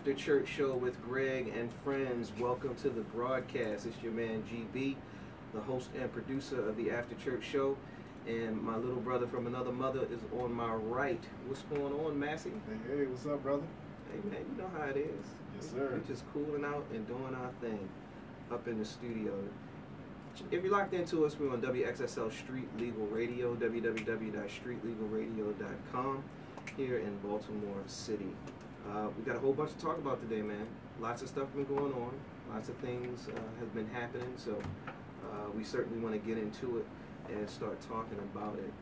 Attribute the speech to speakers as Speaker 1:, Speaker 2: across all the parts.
Speaker 1: After Church Show with Greg and friends. Welcome to the broadcast. It's your man GB, the host and producer of the After Church Show. And my little brother from another mother is on my right. What's going on, Massey?
Speaker 2: Hey, what's up, brother?
Speaker 1: Hey, man, you know how it is.
Speaker 2: Yes, sir.
Speaker 1: We're just cooling out and doing our thing up in the studio. If you're locked into us, we're on WXSL Street Legal Radio, www.streetlegalradio.com here in Baltimore City. We got a whole bunch to talk about today, man. Lots of stuff been going on. Lots of things have been happening, so we certainly want to get into it and start talking about it.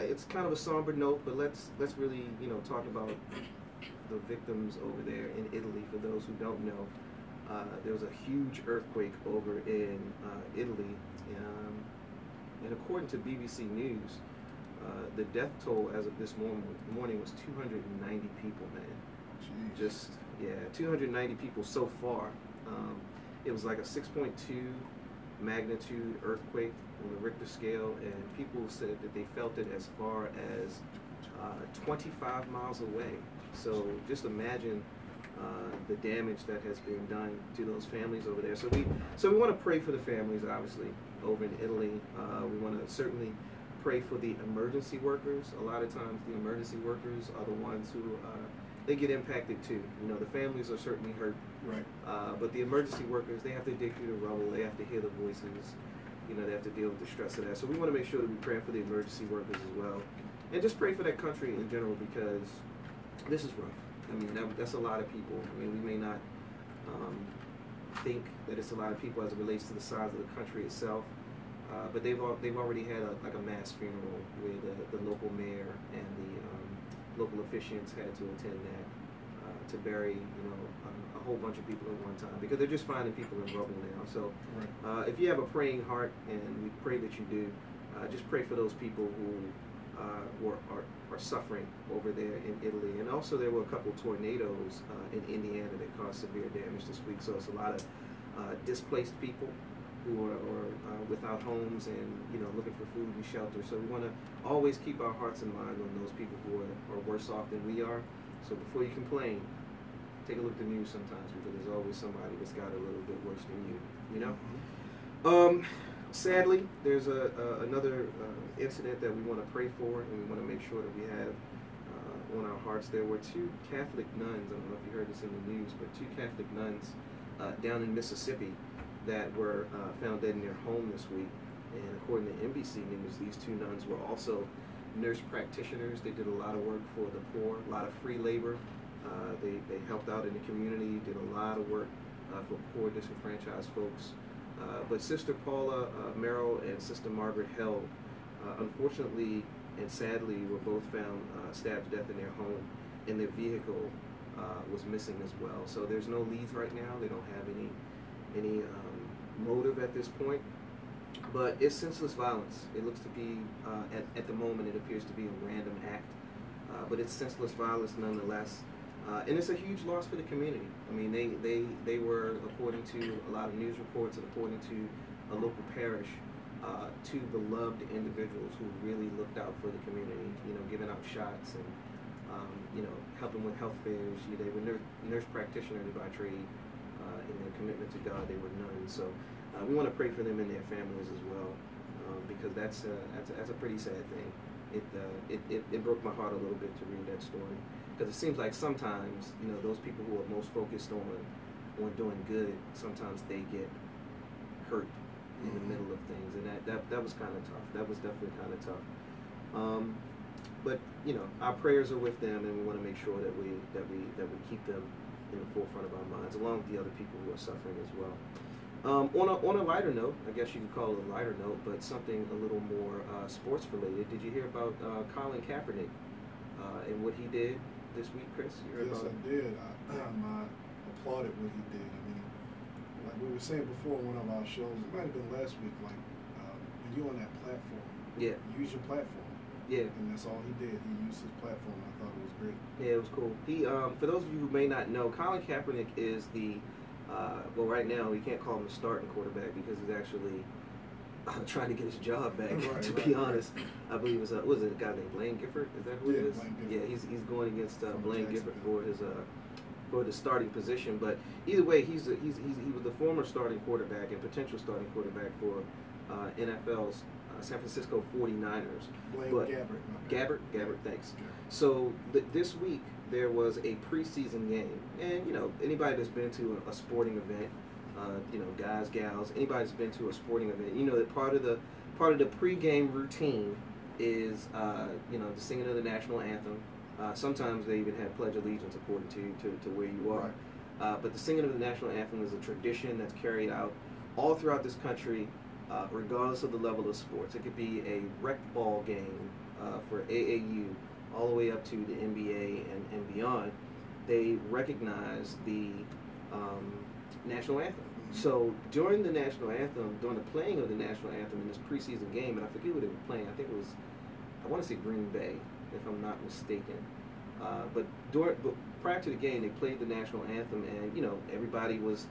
Speaker 1: It's kind of a somber note, but let's really talk about the victims over there in Italy. For those who don't know, there was a huge earthquake over in Italy, and according to BBC News, the death toll as of this morning was 290 people, man.
Speaker 2: Jeez.
Speaker 1: Just, 290 people so far. It was like a 6.2 magnitude earthquake on the Richter scale, and people said that they felt it as far as 25 miles away. So just imagine the damage that has been done to those families over there. So we want to pray for the families, obviously, over in Italy. We want to certainly pray for the emergency workers. A lot of times the emergency workers are the ones who they get impacted too. The families are certainly hurt.
Speaker 2: Right.
Speaker 1: But the emergency workers, they have to dig through the rubble. They have to hear the voices. They have to deal with the stress of that. So we want to make sure that we pray for the emergency workers as well, and just pray for that country in general, because this is rough. I mean, that's a lot of people. I mean, we may not think that it's a lot of people as it relates to the size of the country itself, but they've already had a mass funeral where the local mayor and the local officiants had to attend that to bury a whole bunch of people at one time, because they're just finding people in rubble now. So if you have a praying heart, and we pray that you do, just pray for those people who are suffering over there in Italy. And also there were a couple tornadoes in Indiana that caused severe damage this week. So it's a lot of displaced people who are without homes and looking for food and shelter. So we want to always keep our hearts and minds on those people who are worse off than we are. So before you complain, take a look at the news sometimes, because there's always somebody that's got a little bit worse than you. Sadly, there's another incident that we want to pray for, and we want to make sure that we have on our hearts. There were two Catholic nuns, I don't know if you heard this in the news, but two Catholic nuns down in Mississippi that were found dead in their home this week. And according to NBC News, these two nuns were also nurse practitioners. They did a lot of work for the poor, a lot of free labor. They helped out in the community, did a lot of work for poor, disenfranchised folks. But Sister Paula Merrill and Sister Margaret Held, unfortunately and sadly, were both found stabbed to death in their home, and their vehicle was missing as well. So there's no leads right now. They don't have any motive at this point. But it's senseless violence. It looks to be, at the moment, it appears to be a random act. But it's senseless violence nonetheless. And it's a huge loss for the community. I mean, they were, according to a lot of news reports and according to a local parish, two beloved individuals who really looked out for the community, giving out shots and, helping with health fairs. They were nurse practitioners by trade. In their commitment to God, they were nuns. So we want to pray for them and their families as well, because that's a pretty sad thing. It broke my heart a little bit to read that story, because it seems like sometimes those people who are most focused on doing good, sometimes they get hurt in the middle of things, and that was kind of tough. That was definitely kind of tough. But our prayers are with them, and we want to make sure that we keep them in the forefront of our minds, along with the other people who are suffering as well. On a lighter note, I guess you could call it a lighter note, but something a little more sports related. Did you hear about Colin Kaepernick and what he did this week, Chris?
Speaker 2: Yes, I did. I applauded what he did. I mean, like we were saying before in one of our shows, it might have been last week, like when you're on that platform, use your platform. Yeah. And that's all he did. He used his platform. I thought it was great.
Speaker 1: Yeah, it was cool. He, for those of you who may not know, Colin Kaepernick is the, well, right now we can't call him the starting quarterback because he's actually trying to get his job back. To be honest, I believe was it a guy named Blaine Gifford? Is that who it is?
Speaker 2: Blaine Gifford.
Speaker 1: Yeah, he's going against Blaine Gifford for his for the starting position. But either way, he was the former starting quarterback and potential starting quarterback for NFL's San Francisco 49ers.
Speaker 2: Blaine Gabbert.
Speaker 1: Gabbert, thanks. So this week there was a preseason game, and anybody that's been to a sporting event, guys, gals, anybody that's been to a sporting event, that part of the pregame routine is the singing of the national anthem. Sometimes they even have Pledge Allegiance according to where you are. Right. But the singing of the national anthem is a tradition that's carried out all throughout this country, regardless of the level of sports. It could be a rec ball game for AAU, all the way up to the NBA and beyond. They recognize the national anthem. Mm-hmm. So during the national anthem, during the playing of the national anthem in this preseason game, and I forget what they were playing. I want to say Green Bay, if I'm not mistaken. But prior to the game, they played the national anthem, and everybody was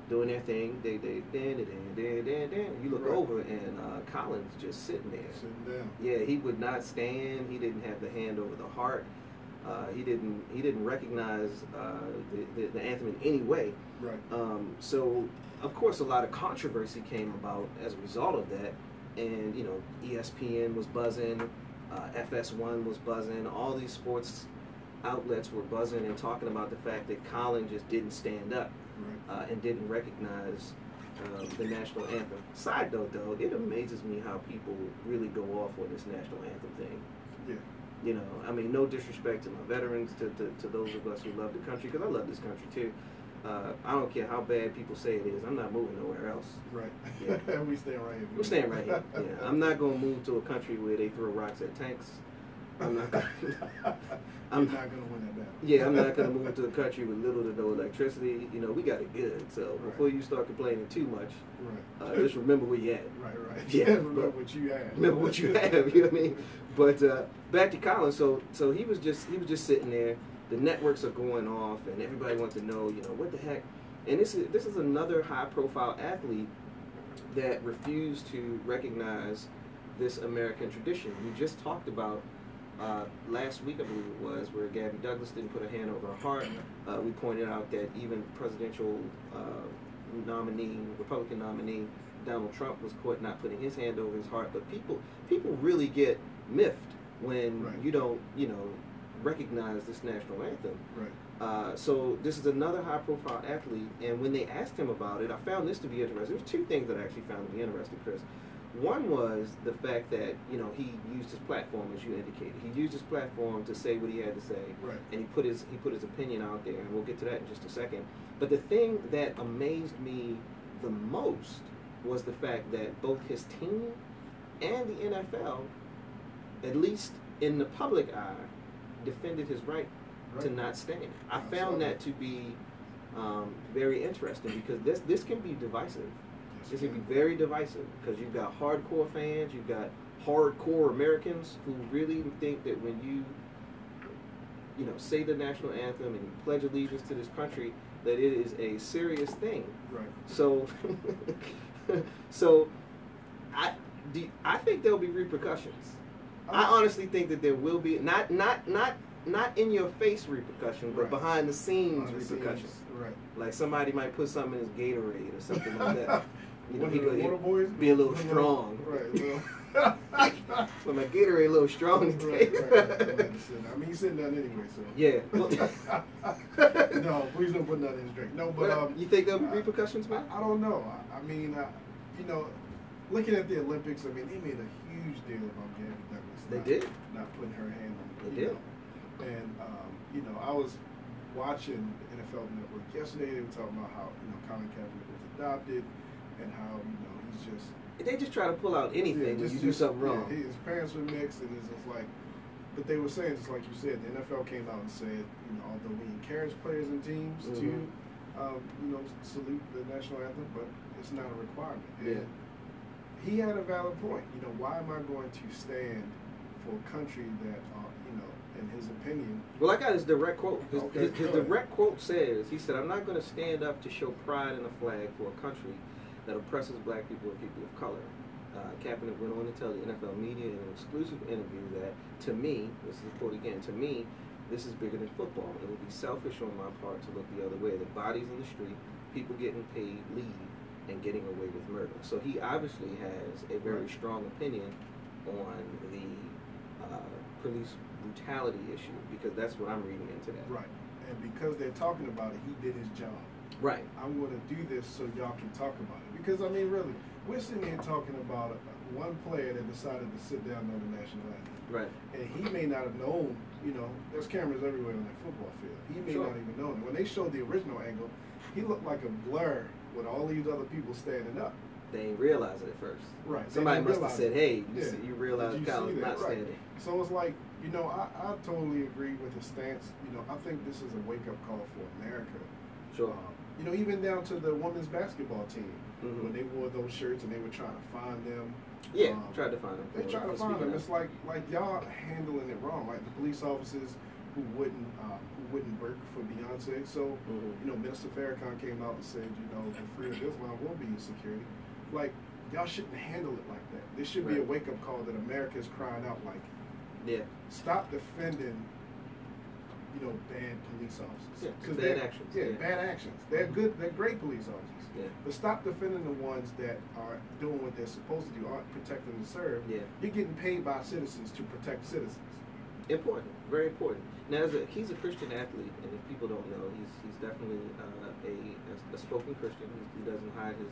Speaker 1: doing their thing. They you look over, and Colin's just sitting there.
Speaker 2: Sitting down.
Speaker 1: Yeah, he would not stand. He didn't have the hand over the heart. He didn't recognize the anthem in any way.
Speaker 2: Right.
Speaker 1: So of course a lot of controversy came about as a result of that, and ESPN was buzzing, FS1 was buzzing, all these sports outlets were buzzing and talking about the fact that Colin just didn't stand up.
Speaker 2: Right.
Speaker 1: And didn't recognize the national anthem. Side note, though, it amazes me how people really go off on this national anthem thing.
Speaker 2: Yeah.
Speaker 1: I mean, no disrespect to my veterans, to those of us who love the country, because I love this country too. I don't care how bad people say it is. I'm not moving nowhere else.
Speaker 2: Right.
Speaker 1: Yeah.
Speaker 2: We staying right here.
Speaker 1: We're staying right here. Yeah. I'm not going to move to a country where they throw rocks at tanks. I'm not going to
Speaker 2: win that battle.
Speaker 1: Yeah, I'm not going to move to a country with little to no electricity. We got it good. So before you start complaining too much, just remember where you at.
Speaker 2: Right.
Speaker 1: Yeah,
Speaker 2: remember what you have.
Speaker 1: Remember what you have. You know what I mean? But back to Colin. So he was just sitting there. The networks are going off, and everybody wants to know, what the heck. And this is another high-profile athlete that refused to recognize this American tradition. We just talked about last week, I believe it was, where Gabby Douglas didn't put her hand over her heart. We pointed out that even presidential Republican nominee Donald Trump was caught not putting his hand over his heart. But people really get miffed when you don't, recognize this national anthem.
Speaker 2: Right.
Speaker 1: So this is another high-profile athlete, and when they asked him about it, I found this to be interesting. There's two things that I actually found to be interesting, Chris. One was the fact that he used his platform, as you indicated. He used his platform to say what he had to say, and he put his opinion out there, and we'll get to that in just a second. But the thing that amazed me the most was the fact that both his team and the NFL, at least in the public eye, defended his right to not stand. I found that to be very interesting, because this can be divisive. This can be very divisive, because you've got hardcore fans, you've got hardcore Americans who really think that when you say the national anthem and you pledge allegiance to this country, that it is a serious thing.
Speaker 2: Right.
Speaker 1: So, I think there'll be repercussions. I honestly think that there will be not in your face repercussions, but behind the scenes repercussions.
Speaker 2: Right.
Speaker 1: Like somebody might put something in his Gatorade or something like that. He
Speaker 2: could
Speaker 1: be a little strong.
Speaker 2: Right.
Speaker 1: But my Gatorade a little strong today.
Speaker 2: Right. I mean, he's sitting down anyway, so.
Speaker 1: Yeah.
Speaker 2: No, please don't put nothing in his drink. No, but
Speaker 1: you think there'll be repercussions, man?
Speaker 2: I don't know. I mean, looking at the Olympics, I mean, they made a huge deal about Gabby Douglas. Not putting her hand on it.
Speaker 1: They did.
Speaker 2: And I was watching NFL Network yesterday. They were talking about how Colin Kaepernick was adopted, and how he's just.
Speaker 1: They just try to pull out anything when you do something wrong.
Speaker 2: Yeah, his parents were mixed, and it's just like. But they were saying, just like you said, the NFL came out and said, although we encourage players and teams to, salute the national anthem, but it's not a requirement. And he had a valid point. Why am I going to stand for a country that, in his opinion?
Speaker 1: Well, I got his direct quote. His direct quote says, he said, "I'm not going to stand up to show pride in a flag for a country that oppresses black people and people of color." Kaepernick went on to tell the NFL media in an exclusive interview that, to me, this is a quote again, to me, this is bigger than football. It would be selfish on my part to look the other way. The bodies in the street, people getting paid leave and getting away with murder. So he obviously has a very strong opinion on the police brutality issue, because that's what I'm reading into that.
Speaker 2: Right. And because they're talking about it, he did his job.
Speaker 1: Right.
Speaker 2: I'm going to do this so y'all can talk about it. Because, I mean, really, we're sitting here talking about one player that decided to sit down on the national anthem.
Speaker 1: Right.
Speaker 2: And he may not have known, you know, there's cameras everywhere on that football field. He may not even know. When they showed the original angle, he looked like a blur with all these other people standing up.
Speaker 1: They didn't realize it at first.
Speaker 2: Right.
Speaker 1: Somebody must have said, hey, you realize Colin's not standing.
Speaker 2: So it's like, you know, I totally agree with his stance. You know, I think this is a wake-up call for America.
Speaker 1: Sure.
Speaker 2: You know, even down to the women's basketball team, when they wore those shirts and they were trying to find them.
Speaker 1: Yeah, tried to find them.
Speaker 2: They tried to find them. It's like y'all handling it wrong. Like the police officers who wouldn't work for Beyonce. So, you know, Minister Farrakhan came out and said, you know, the Freedom of Islam will be in security. Like, y'all shouldn't handle it like that. There should be a wake-up call that America is crying out like, stop defending, you know, bad police officers.
Speaker 1: Because bad actions.
Speaker 2: Bad actions. They're good. They're great police officers. But stop defending the ones that are doing what they're supposed to do, aren't protecting and serve. You're getting paid by citizens to protect citizens.
Speaker 1: Important, very important. Now, he's a Christian athlete, and if people don't know, he's definitely a spoken Christian. He doesn't hide his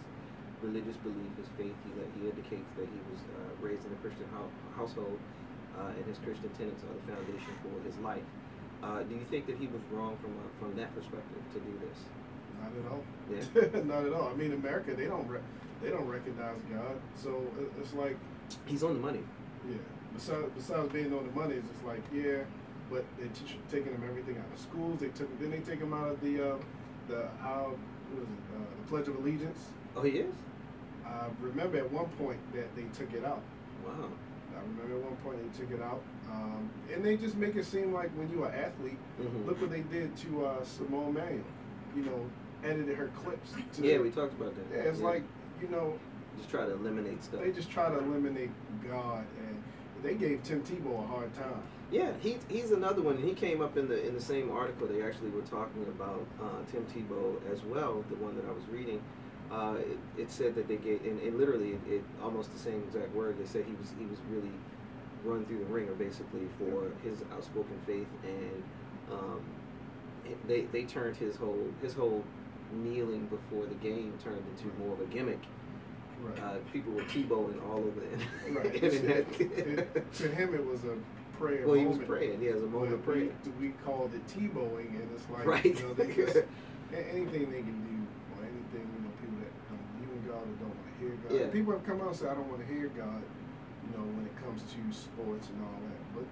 Speaker 1: religious belief, his faith. He indicates that he was raised in a Christian household, and his Christian tenets are the foundation for his life. Do you think that he was wrong from that perspective to do this?
Speaker 2: Not at all.
Speaker 1: Yeah.
Speaker 2: Not at all. I mean, America, they don't recognize God, so it's like
Speaker 1: he's on the money.
Speaker 2: Yeah. Besides being on the money, it's just like but they're taking him everything out of schools. They take him out of the Pledge of Allegiance.
Speaker 1: Oh, he is.
Speaker 2: I remember at one point that they took it out.
Speaker 1: Wow.
Speaker 2: I remember at one point they took it out, and they just make it seem like when you're an athlete, look what they did to Simone Manuel. You know, edited her clips.
Speaker 1: We talked about that.
Speaker 2: Yeah, it's like, you know,
Speaker 1: just try to eliminate stuff.
Speaker 2: They just try to eliminate God, and they gave Tim Tebow a hard time.
Speaker 1: Yeah, he's another one. He came up in the same article. They actually were talking about Tim Tebow as well. The one that I was reading, it said that they gave, and literally it almost the same exact word. They said he was really run through the ringer basically for his outspoken faith, and they turned his whole kneeling before the game turned into more of a gimmick. Right. People were Tebowing all over the internet.
Speaker 2: To him, it was a prayer.
Speaker 1: Well, he was praying. Yeah, it was a moment of prayer.
Speaker 2: We called it Tebowing, and it's like you know, they just, anything they can do, or anything, you know, people that don't believe in God or don't want to hear God. Yeah. People have come out and said, I don't want to hear God, you know, when it comes to sports and all that. But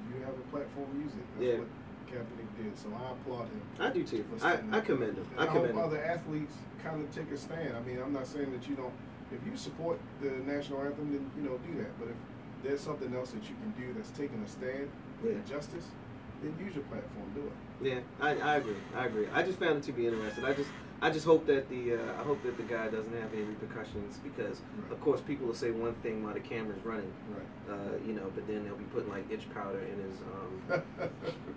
Speaker 2: you have a platform to use it. That's what Kaepernick did, so I applaud him.
Speaker 1: I do too. I commend him.
Speaker 2: And I hope other athletes kind of take a stand. I mean, I'm not saying that you don't. If you support the national anthem, then you know do that. But if there's something else that you can do that's taking a stand for justice, then use your platform. Do it.
Speaker 1: Yeah, I agree. I just found it to be interesting. I just hope that the guy doesn't have any repercussions, because of course people will say one thing while the camera's running, you know, but then they'll be putting like itch powder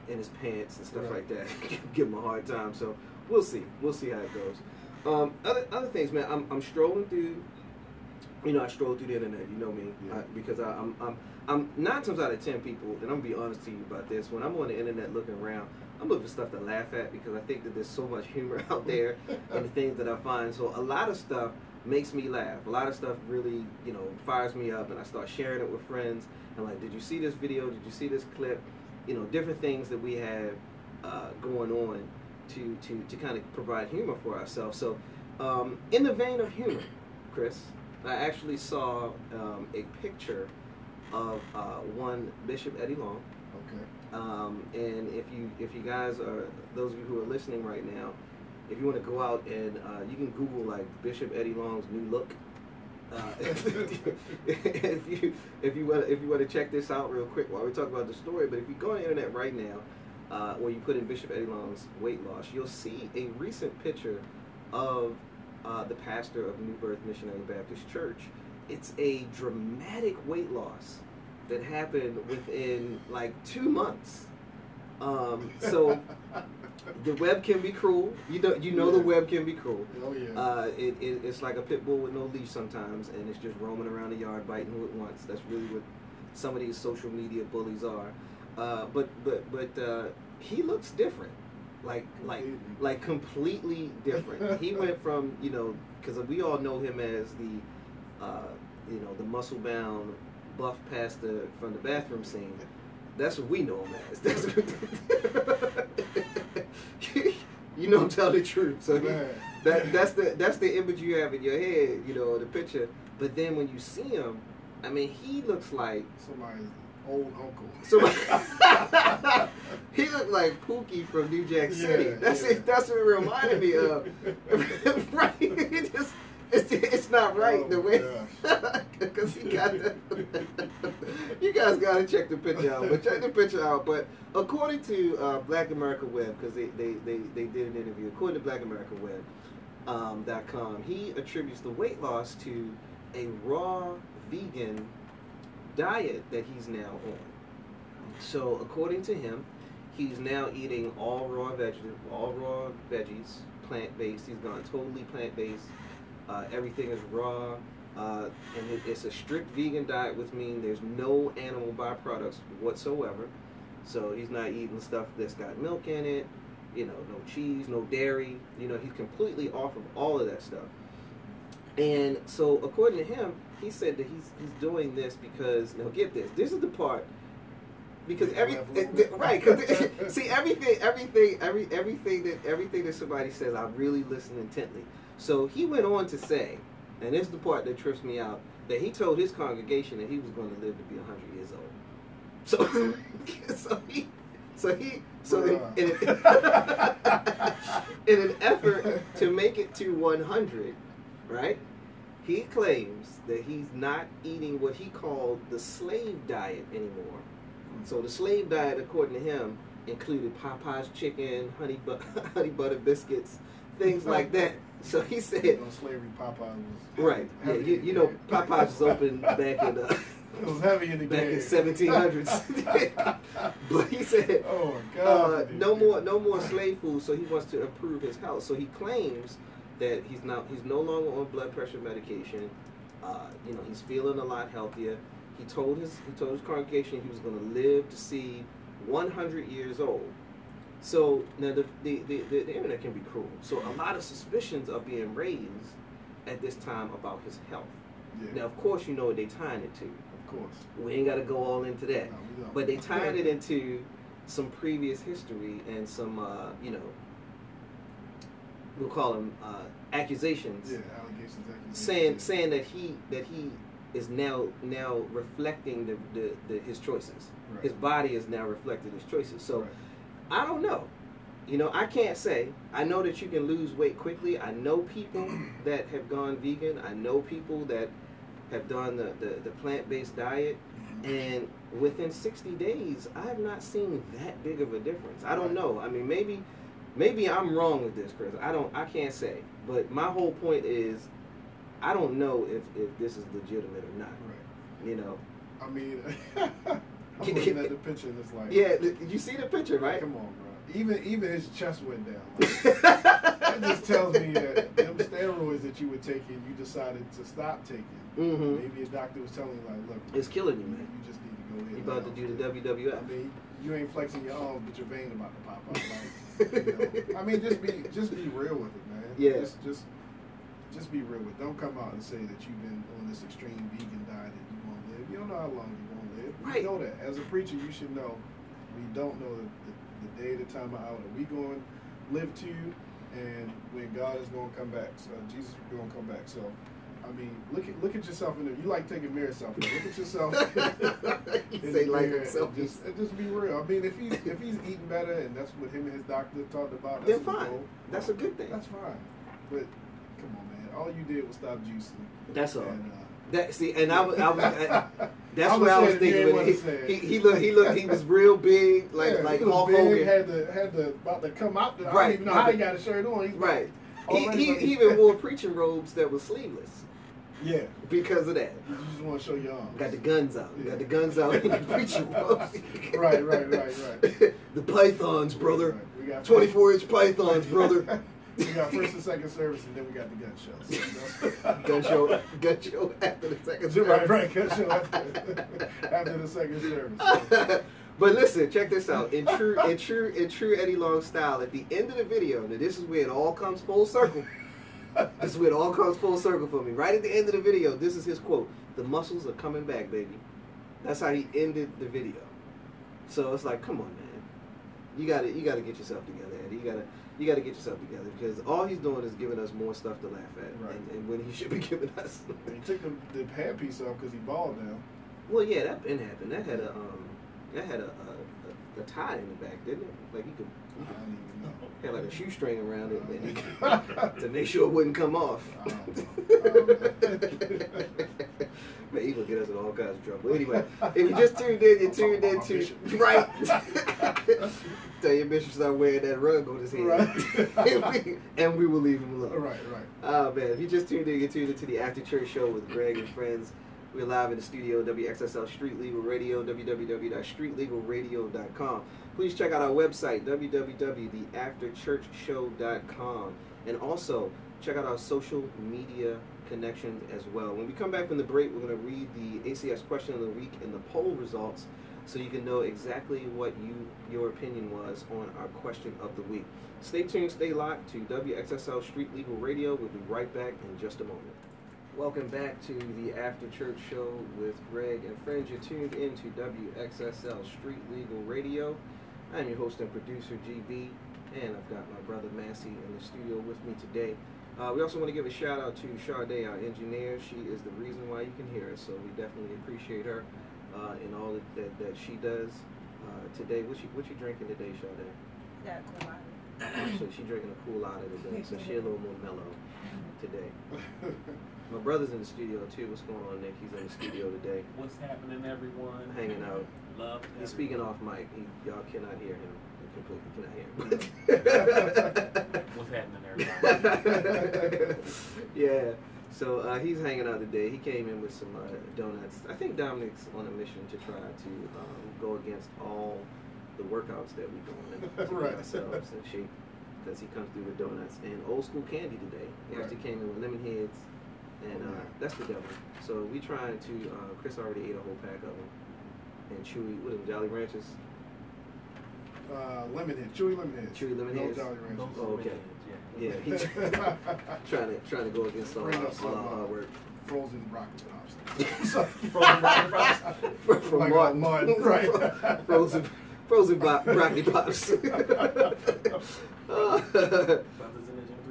Speaker 1: in his pants and stuff like that. Give him a hard time. So we'll see how it goes. Other things, man. I'm strolling through. You know, I stroll through the internet. You know me, because I'm 9 times out of 10 people, and I'm gonna be honest to you about this. When I'm on the internet looking around, I'm looking for stuff to laugh at, because I think that there's so much humor out there in the things that I find. So a lot of stuff makes me laugh. A lot of stuff really, you know, fires me up, and I start sharing it with friends. And like, did you see this video? Did you see this clip? You know, different things that we have going on to kind of provide humor for ourselves. So in the vein of humor, Chris, I actually saw a picture of one Bishop Eddie Long.
Speaker 2: Okay.
Speaker 1: And if you guys are, those of you who are listening right now, if you want to go out and you can Google like Bishop Eddie Long's new look. If you want to check this out real quick while we talk about the story, but if you go on the internet right now, or you put in Bishop Eddie Long's weight loss, you'll see a recent picture of the pastor of New Birth Missionary Baptist Church. It's a dramatic weight loss that happened within like 2 months. So the web can be cruel. You know the web can be cruel.
Speaker 2: Oh yeah.
Speaker 1: It's like a pit bull with no leash sometimes, and it's just roaming around the yard biting who it wants. That's really what some of these social media bullies are. But he looks different, like completely different. He went from, because we all know him as the muscle bound buff pastor from the bathroom scene. That's what we know him as. That's what I'm telling the truth. So that's the image you have in your head, the picture. But then when you see him, I mean, he looks like
Speaker 2: somebody's old uncle.
Speaker 1: He looked like Pookie from New Jack City. That's what it reminded me of. Right? It's not right the way, because he got the. You guys gotta check the picture out, but check the picture out. But according to Black America Web, because they did an interview, according to BlackAmericaWeb.com, he attributes the weight loss to a raw vegan diet that he's now on. So according to him, he's now eating all raw veggies, plant-based. He's gone totally plant-based. Everything is raw, and it's a strict vegan diet, which means there's no animal byproducts whatsoever. So he's not eating stuff that's got milk in it, no cheese, no dairy. He's completely off of all of that stuff. And so according to him, he said that he's doing this because, now get this, this is the part, because see, everything that somebody says, I really listen intently. So he went on to say, and this is the part that trips me out, that he told his congregation that he was going to live to be 100 years old. In an effort to make it to 100, right? He claims that he's not eating what he called the slave diet anymore. So the slave diet, according to him, included Popeye's chicken, honey butter biscuits, things like that. So he said,
Speaker 2: slavery, Popeye was
Speaker 1: right. Yeah, Popeyes was open back in
Speaker 2: it was heavy in the
Speaker 1: back in 1700s. But he said,
Speaker 2: "Oh my God,
Speaker 1: no more slave food." So he wants to improve his health. So he claims that he's no longer on blood pressure medication. He's feeling a lot healthier. He told his congregation he was going to live to see 100 years old. So now the internet can be cruel. So a lot of suspicions are being raised at this time about his health. Yeah. Now, of course, you know what they tying it to.
Speaker 2: Of course.
Speaker 1: We ain't got to go all into that.
Speaker 2: No, we don't.
Speaker 1: But they tied it into some previous history and some, we'll call them accusations.
Speaker 2: Yeah, allegations.
Speaker 1: Saying that he is now reflecting his choices. Right. His body is now reflecting his choices. So. Right. I don't know. I can't say. I know that you can lose weight quickly. I know people that have gone vegan. I know people that have done the plant-based diet. And within 60 days, I have not seen that big of a difference. I don't know. I mean, maybe I'm wrong with this, Chris. I can't say. But my whole point is, I don't know if this is legitimate or not.
Speaker 2: Right. I mean... I'm looking at the picture and it's like...
Speaker 1: Yeah, you see the picture, right?
Speaker 2: Come on, bro. Even his chest went down. That just tells me that them steroids that you were taking, you decided to stop taking.
Speaker 1: Mm-hmm.
Speaker 2: Maybe a doctor was telling you, like, look...
Speaker 1: It's killing you, man.
Speaker 2: You just need to go ahead.
Speaker 1: You about to do the WWF.
Speaker 2: I mean, you ain't flexing your arms, but your vein about to pop up. Like, I mean, just be real with it, man.
Speaker 1: Yeah.
Speaker 2: Just be real with it. Don't come out and say that you've been on this extreme vegan diet and you're going to live. You don't know how long you're going to live.
Speaker 1: Right.
Speaker 2: You know that. As a preacher, you should know we don't know the day, the time, or hour that we going to live to, and when God is going to come back. So Jesus is going to come back. So, I mean, look at yourself in the. You like taking mirror selfies. Look at yourself.
Speaker 1: You say like himself.
Speaker 2: Just be real. I mean, if he's eating better, and that's what him and his doctor talked about,
Speaker 1: then fine. That's a good thing.
Speaker 2: That's fine. But come on, man. All you did was stop juicing.
Speaker 1: That's all.
Speaker 2: And,
Speaker 1: that's where I was thinking. He was real big, like Hulk Hogan.
Speaker 2: Had the about to come out. I don't even know how he got a shirt on.
Speaker 1: Right. He even wore preaching robes that were sleeveless.
Speaker 2: Yeah.
Speaker 1: Because of that.
Speaker 2: You just want to show your arms.
Speaker 1: Got the guns out.
Speaker 2: Yeah.
Speaker 1: Got the guns out in the preacher box.
Speaker 2: Right.
Speaker 1: The pythons, brother.
Speaker 2: Right. We got
Speaker 1: 24-inch pythons, brother.
Speaker 2: We got first and second service, and then we got the gun show.
Speaker 1: So gun show after the second service.
Speaker 2: Right, gun show after the second service.
Speaker 1: But listen, check this out. In true Eddie Long style, at the end of the video, now this is where it all comes full circle. This is where it all comes full circle for me. Right at the end of the video, this is his quote: "The muscles are coming back, baby." That's how he ended the video. So it's like, come on, man. You gotta get yourself together, Eddie. You gotta get yourself together, because all he's doing is giving us more stuff to laugh at,
Speaker 2: right.
Speaker 1: and when he should be giving us.
Speaker 2: He took the headpiece off because he balled down.
Speaker 1: Well, yeah, that didn't happen. That had a tie in the back, didn't it? Like you could
Speaker 2: I don't even know.
Speaker 1: had like a shoestring around it, man, to make sure it wouldn't come off. Man, he gonna get us in all kinds of trouble. Anyway, if you just tuned in, you tuned in to right. Tell your bishop start wearing that rug on his head, right. and we will leave him alone.
Speaker 2: Right.
Speaker 1: Oh man, if you just tuned in, you tuned into the After Church Show with Greg and friends. We're live in the studio, WXSL Street Legal Radio, www.streetlegalradio.com. Please check out our website, www.theafterchurchshow.com. And also, check out our social media connections as well. When we come back from the break, we're going to read the ACS question of the week and the poll results, so you can know exactly what your opinion was on our question of the week. Stay tuned, stay locked to WXSL Street Legal Radio. We'll be right back in just a moment. Welcome back to the After Church Show with Greg and friends. You're tuned into WXSL Street Legal Radio. I'm your host and producer, GB, and I've got my brother Massey in the studio with me today. We also want to give a shout out to Sade, our engineer. She is the reason why you can hear us, so we definitely appreciate her in all that she does today. What you drinking today, Sade?
Speaker 3: Yeah, cool.
Speaker 1: So she's drinking a cool out today, so she's a little more mellow today. My brother's in the studio too. What's going on, Nick? He's in the studio today.
Speaker 4: What's happening, everyone?
Speaker 1: Hanging out.
Speaker 4: Love.
Speaker 1: He's speaking off mic. Y'all cannot hear him. You completely cannot hear him.
Speaker 4: What's happening, everybody?
Speaker 1: Yeah. So he's hanging out today. He came in with some donuts. I think Dominic's on a mission to try to go against all the workouts that we're doing
Speaker 2: Right.
Speaker 1: ourselves and shape, because he comes through with donuts and old school candy today. He actually came in with lemon heads, and that's the devil. So we trying to. Chris already ate a whole pack of them, and Chewy, what are them, Jolly Ranchers?
Speaker 2: Lemonhead, chewy lemonheads.
Speaker 1: Chewy lemonheads.
Speaker 2: No Jolly Ranchers.
Speaker 1: Oh, okay. Yeah, he's trying to go against all our hard work.
Speaker 2: Frozen broccoli pops.
Speaker 4: Frozen broccoli pops?
Speaker 1: From
Speaker 2: Like
Speaker 1: Martin,
Speaker 2: right?
Speaker 1: frozen broccoli pops.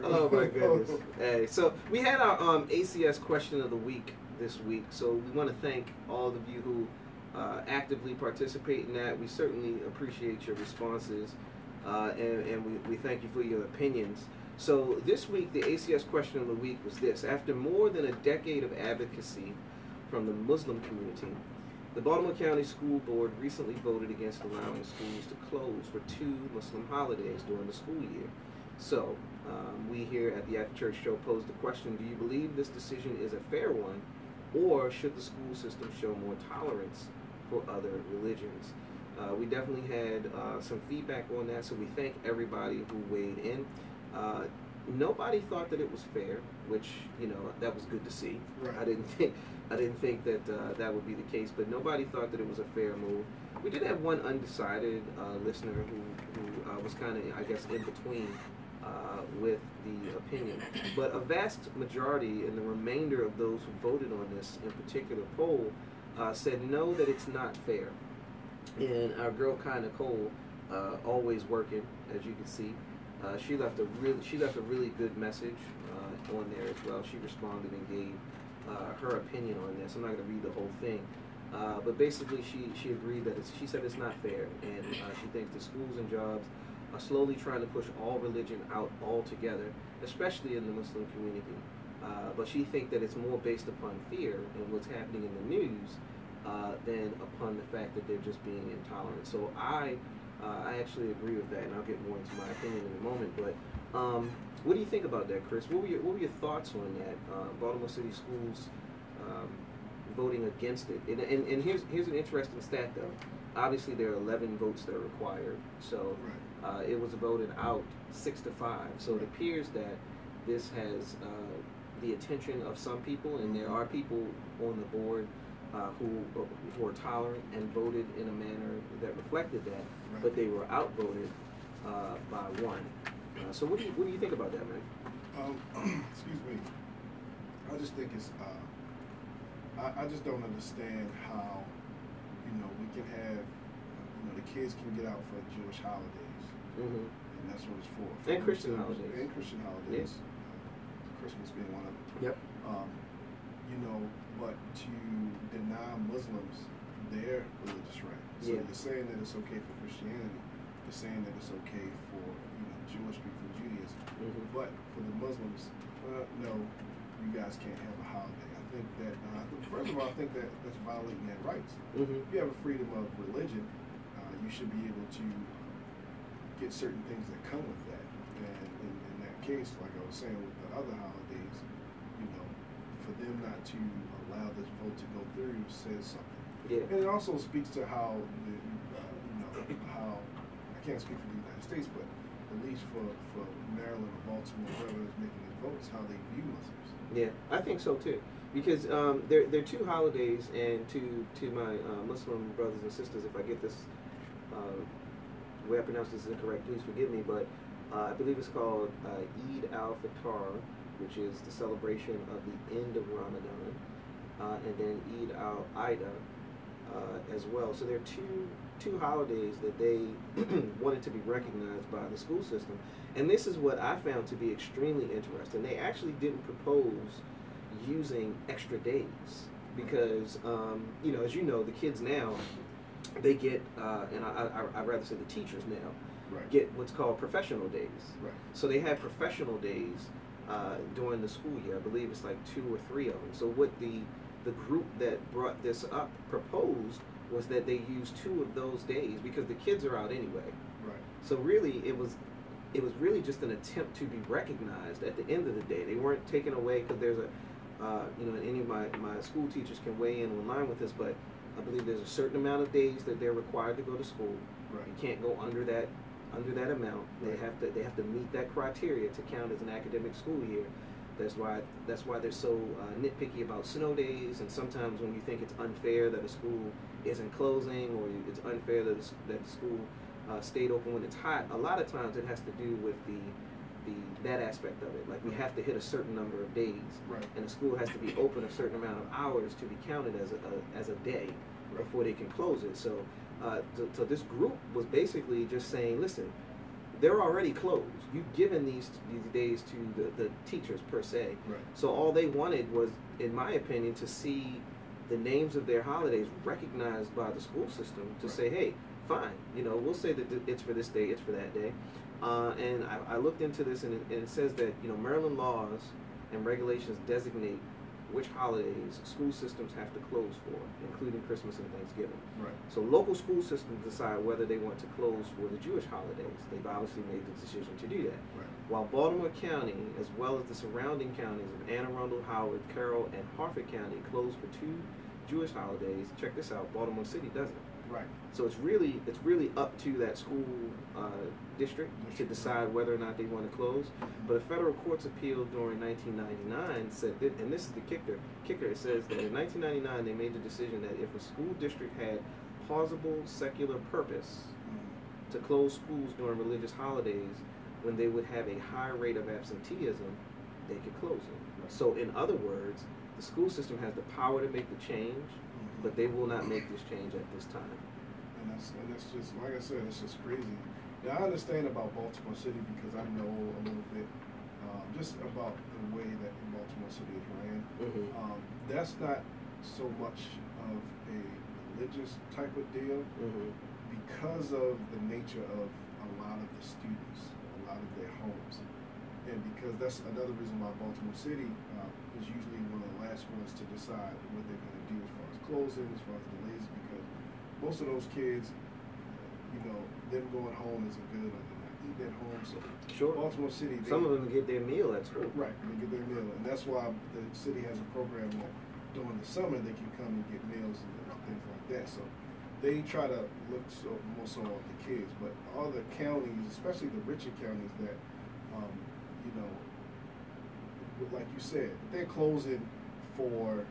Speaker 1: Oh my goodness. Hey, so we had our ACS question of the week this week. So we want to thank all of you who actively participate in that. We certainly appreciate your responses, and we thank you for your opinions. So this week, the ACS question of the week was this: after more than a decade of advocacy from the Muslim community, the Baltimore County School Board recently voted against allowing schools to close for 2 Muslim holidays during the school year. So, we here at the After Church Show posed the question: do you believe this decision is a fair one, or should the school system show more tolerance for other religions? We definitely had some feedback on that, so we thank everybody who weighed in. Nobody thought that it was fair, which, you know, that was good to see.
Speaker 2: Right.
Speaker 1: I didn't think that that would be the case, but nobody thought that it was a fair move. We did have one undecided listener who was kind of, I guess, in between with the opinion. But a vast majority, and the remainder of those who voted on this in particular poll, said no, that it's not fair. And our girl Kai Nicole, always working, as you can see, she left a really good message on there as well. She responded and gave her opinion on this. I'm not going to read the whole thing, but basically she agreed that she said it's not fair, and she thinks the schools and jobs are slowly trying to push all religion out altogether, especially in the Muslim community. But she thinks that it's more based upon fear and what's happening in the news than upon the fact that they're just being intolerant. So I I actually agree with that, and I'll get more into my opinion in a moment. But what do you think about that, Chris? What were your thoughts on that? Baltimore City Schools voting against it. And here's an interesting stat though. Obviously, there are 11 votes that are required, so it was voted out 6-5. So it appears that this has the attention of some people, and there are people on the board who are tolerant and voted in a manner that reflected that, but they were outvoted by one. So what do you think about that, man?
Speaker 2: Excuse me. I just think it's. I just don't understand how, we can have, the kids can get out for Jewish holidays, and that's what it's for.
Speaker 1: And Christian holidays.
Speaker 2: And Christian holidays. Christmas being one of them.
Speaker 1: Yep.
Speaker 2: But to deny Muslims their religious right. So you're saying that it's okay for Christianity. You're saying that it's okay for Jewish people, Judaism. But for the Muslims, no, you guys can't have a holiday. I think that first of all, I think that that's violating their rights. If you have a freedom of religion, you should be able to get certain things that come with that. And in that case, like I was saying with the other holidays, for them not to allow this vote to go through says something. Yeah. And it also speaks to how how I can't speak for the United States, but at least for Maryland or Baltimore, whoever is making these votes, how they view Muslims.
Speaker 1: Yeah, I think so too. Because there are two holidays, and to my Muslim brothers and sisters, if I get this the way I pronounce this is incorrect, please forgive me, but I believe it's called Eid al-Fitr, which is the celebration of the end of Ramadan, and then Eid al-Adha as well. So there are two holidays that they wanted to be recognized by the school system. And this is what I found to be extremely interesting. They actually didn't propose using extra days because, as you know, the kids now, they get, and I'd rather say the teachers now, get what's called professional days. So they have professional days during the school year. I believe it's like 2 or 3 of them. So what the group that brought this up proposed was that they use 2 of those days because the kids are out anyway. So really, it was really just an attempt to be recognized at the end of the day. They weren't taken away because there's and any of my school teachers can weigh in online with this, but I believe there's a certain amount of days that they're required to go to school. You can't go under that amount. They have to meet that criteria to count as an academic school year. That's why they're so nitpicky about snow days, and sometimes when you think it's unfair that a school isn't closing, or it's unfair that the school stayed open when it's hot, a lot of times it has to do with that aspect of it. Like we have to hit a certain number of days, and the school has to be open a certain amount of hours to be counted as a day before they can close it. So this group was basically just saying, listen, they're already closed. You've given these days to the teachers per se. So all they wanted was, in my opinion, to see the names of their holidays recognized by the school system to say, hey, fine, we'll say that it's for this day, it's for that day. And I looked into this, and it says that Maryland laws and regulations designate which holidays school systems have to close for, including Christmas and Thanksgiving. So local school systems decide whether they want to close for the Jewish holidays. They've obviously made the decision to do that. While Baltimore County, as well as the surrounding counties of Anne Arundel, Howard, Carroll, and Harford County, close for 2 Jewish holidays. Check this out: Baltimore City doesn't. So it's really up to that school district to decide whether or not they want to close. But a federal court's appeal during 1999 said that, and this is the kicker. It says that in 1999 they made the decision that if a school district had plausible secular purpose to close schools during religious holidays, when they would have a high rate of absenteeism, they could close it. So in other words, the school system has the power to make the change, but they will not make this change at this time.
Speaker 2: And that's just, like I said, it's just crazy. Now, I understand about Baltimore City because I know a little bit just about the way that Baltimore City is ran. That's not so much of a religious type of deal because of the nature of a lot of the students, a lot of their homes. And because that's another reason why Baltimore City is usually one of the last ones to decide what they're going to do as far as closing, as far as delays, because most of those kids, them going home isn't good, or they're not eating at home. So
Speaker 1: Sure.
Speaker 2: Baltimore City,
Speaker 1: Some of them get their meal at school.
Speaker 2: right, they get their meal, and that's why the city has a program that during the summer they can come and get meals and things like that. So they try to look more so at the kids, but all the counties, especially the richer counties that, like you said, they're closing for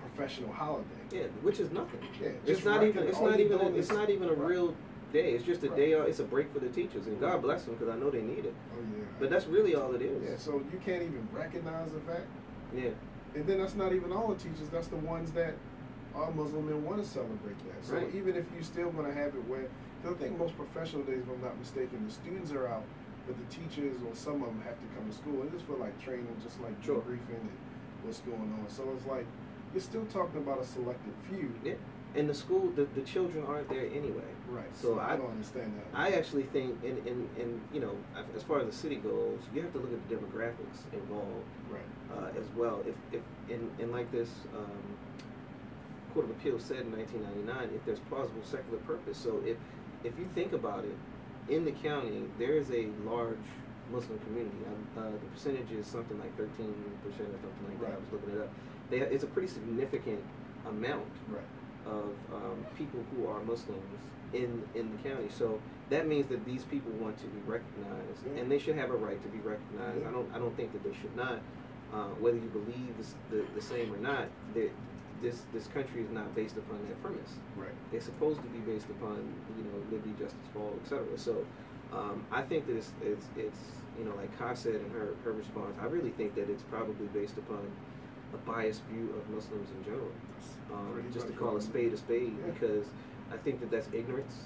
Speaker 2: professional holiday.
Speaker 1: Yeah, which is nothing.
Speaker 2: Yeah,
Speaker 1: it's not even a real day. It's just a day. It's a break for the teachers, and God bless them because I know they need it.
Speaker 2: Oh yeah.
Speaker 1: But that's really all it is.
Speaker 2: Yeah. So you can't even recognize the fact.
Speaker 1: Yeah.
Speaker 2: And then that's not even all the teachers. That's the ones that are Muslim and want to celebrate that. So
Speaker 1: Right.
Speaker 2: even if you're still going to have it where, because I think most professional days, if I'm not mistaken, the students are out, but the teachers or some of them have to come to school and just for like training, just like
Speaker 1: Sure.
Speaker 2: debriefing and what's going on. So it's like you're still talking about a selected few.
Speaker 1: Yeah. And the school, the children aren't there anyway.
Speaker 2: Right.
Speaker 1: So
Speaker 2: I don't understand that.
Speaker 1: I actually think, in as far as the city goes, you have to look at the demographics involved,
Speaker 2: Right.
Speaker 1: as well. If in like this Court of Appeals said in 1999, if there's plausible secular purpose. So if you think about it, in the county there is a large Muslim community. The percentage is something like 13% or something like that. I was looking it up. It's a pretty significant amount.
Speaker 2: Right.
Speaker 1: Of people who are Muslims in the county. So that means that these people want to be recognized, and they should have a right to be recognized.
Speaker 2: Yeah.
Speaker 1: I don't think that they should not. Whether you believe the same or not, this country is not based upon that premise.
Speaker 2: Right.
Speaker 1: It's supposed to be based upon liberty, justice for all, etc. So I think that it's like Ka said in her response. I really think that it's probably based upon a biased view of Muslims in general. Just to call a spade,
Speaker 2: yeah.
Speaker 1: Because I think that that's ignorance.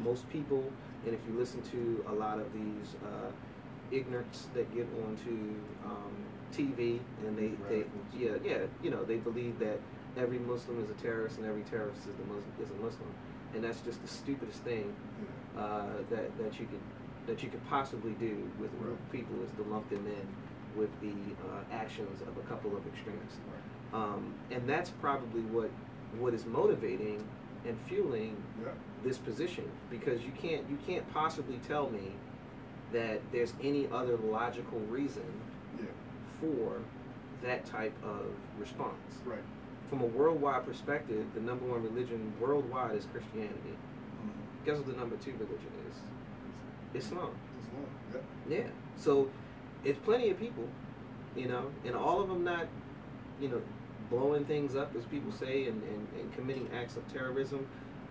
Speaker 1: Most people, and if you listen to a lot of these ignorants that get onto TV, and they believe that every Muslim is a terrorist and every terrorist is a Muslim, and that's just the stupidest thing that you could possibly do with a group of people, is to lump them in with the actions of a couple of extremists. And that's probably what is motivating and fueling this position, because you can't possibly tell me that there's any other logical reason for that type of response.
Speaker 2: Right.
Speaker 1: From a worldwide perspective, the number one religion worldwide is Christianity.
Speaker 2: Mm-hmm.
Speaker 1: Guess what the number two religion is? Islam.
Speaker 2: Islam.
Speaker 1: Yeah. So it's plenty of people, and all of them not, blowing things up, as people say, and committing acts of terrorism,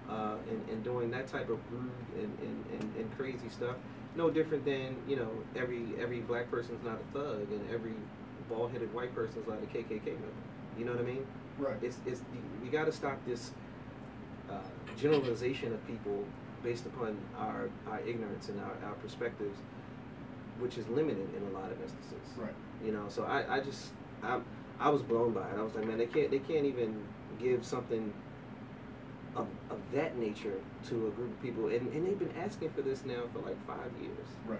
Speaker 1: and doing that type of rude and crazy stuff. No different than, every black person's not a thug, and every bald-headed white person's not a KKK member. You know what I mean?
Speaker 2: Right.
Speaker 1: We got to stop this generalization of people based upon our ignorance and our perspectives, which is limited in a lot of instances.
Speaker 2: Right.
Speaker 1: So I was blown by it. I was like, man, they can't even give something of that nature to a group of people, and they've been asking for this now for like 5 years.
Speaker 2: Right.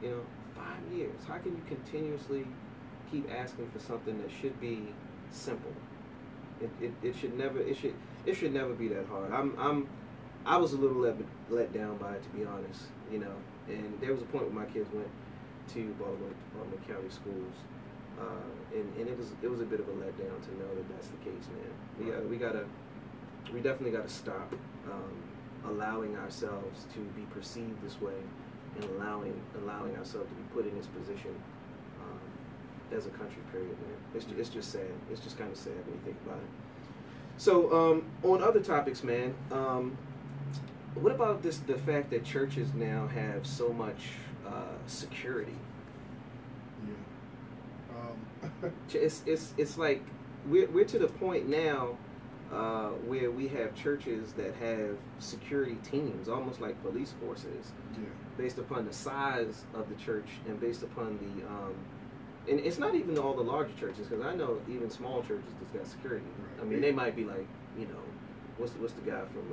Speaker 1: 5 years. How can you continuously keep asking for something that should be simple? It should never be that hard. I was a little let down by it, to be honest. And there was a point where my kids went to Baltimore County schools, and it was a bit of a letdown to know that that's the case, man. We definitely got to stop allowing ourselves to be perceived this way, and allowing ourselves to be put in this position as a country. Period, man. It's just sad. It's just kind of sad when you think about it. So on other topics, man. What about the fact that churches now have so much security?
Speaker 2: Yeah.
Speaker 1: It's like we're to the point now where we have churches that have security teams, almost like police forces, based upon the size of the church and based upon the and it's not even all the larger churches, because I know even small churches that's got security.
Speaker 2: Right.
Speaker 1: I mean, they might be like, what's the guy from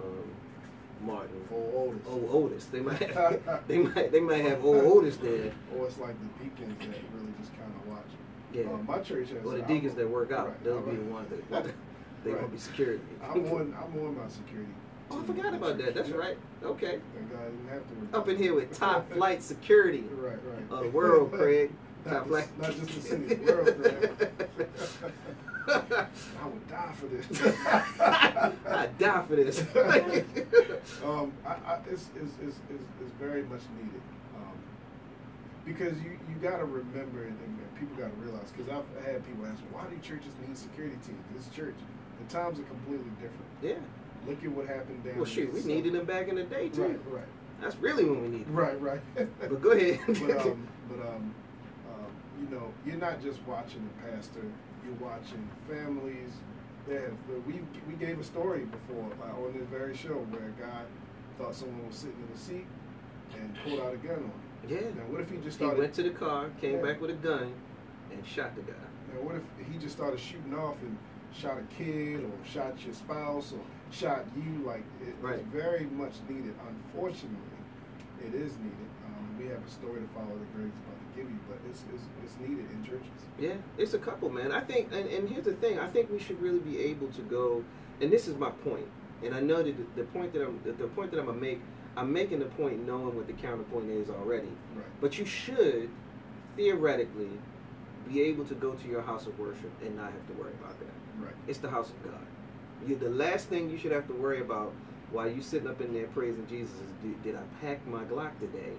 Speaker 1: Martin?
Speaker 2: Old
Speaker 1: Otis. They might have old Otis there.
Speaker 2: Or it's like the deacons that really just kind of watch.
Speaker 1: Yeah.
Speaker 2: My church has.
Speaker 1: Or the deacons that work out.
Speaker 2: Right,
Speaker 1: They'll be the ones that they won't be security.
Speaker 2: I'm on my security
Speaker 1: Oh, I forgot about that. That's right. Okay.
Speaker 2: That guy didn't have to worry.
Speaker 1: Up in here with top flight security.
Speaker 2: Right.
Speaker 1: Of the world, Craig.
Speaker 2: Not just the city, the world, Craig. I would die for this.
Speaker 1: I'd die for this.
Speaker 2: It's very much needed. Because you got to remember, and people got to realize, because I've had people ask me, why do churches need security teams? This church, the times are completely different.
Speaker 1: Yeah.
Speaker 2: Look at what happened down.
Speaker 1: Well, shoot, we needed them back in the day too.
Speaker 2: Right.
Speaker 1: That's really when we needed them.
Speaker 2: Right.
Speaker 1: But go ahead.
Speaker 2: You know, you're not just watching the pastor. You're watching families. We gave a story before on this very show where a guy thought someone was sitting in the seat and pulled out a gun on him.
Speaker 1: Yeah.
Speaker 2: Now, what if he just started?
Speaker 1: He went to the car, came back with a gun, and shot the guy.
Speaker 2: Now, what if he just started shooting off and shot a kid or shot your spouse or shot you? Like, it's very much needed. Unfortunately, it is needed. We have a story to follow that Greg's about to give you, but it's needed in churches.
Speaker 1: Yeah, it's a couple, man. I think, and here's the thing. I think we should really be able to go, and this is my point. And I know that the point that I'm gonna make, I'm making the point knowing what the counterpoint is already.
Speaker 2: Right.
Speaker 1: But you should theoretically be able to go to your house of worship and not have to worry about that.
Speaker 2: Right.
Speaker 1: It's the house of God. The last thing you should have to worry about while you sitting up in there praising Jesus is, did I pack my Glock today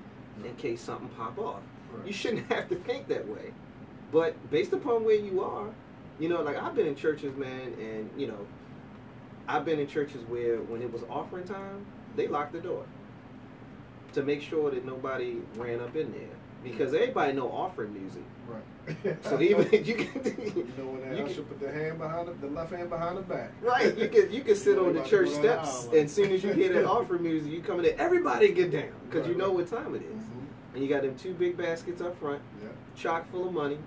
Speaker 1: in case something pop off?
Speaker 2: Right.
Speaker 1: You shouldn't have to think that way. But based upon where you are, you know, like I've been in churches, man, and you know, I've been in churches where when it was offering time, they locked the door to make sure that nobody ran up in there, because everybody know offering music.
Speaker 2: Right.
Speaker 1: So even you can,
Speaker 2: when that usher put the left hand behind the back.
Speaker 1: Right. You can sit on the church steps, and as soon as you hear that offering music, you come in there. Everybody get down, because you know what time it is.
Speaker 2: Mm-hmm.
Speaker 1: And you got them two big baskets up front, chock full of money.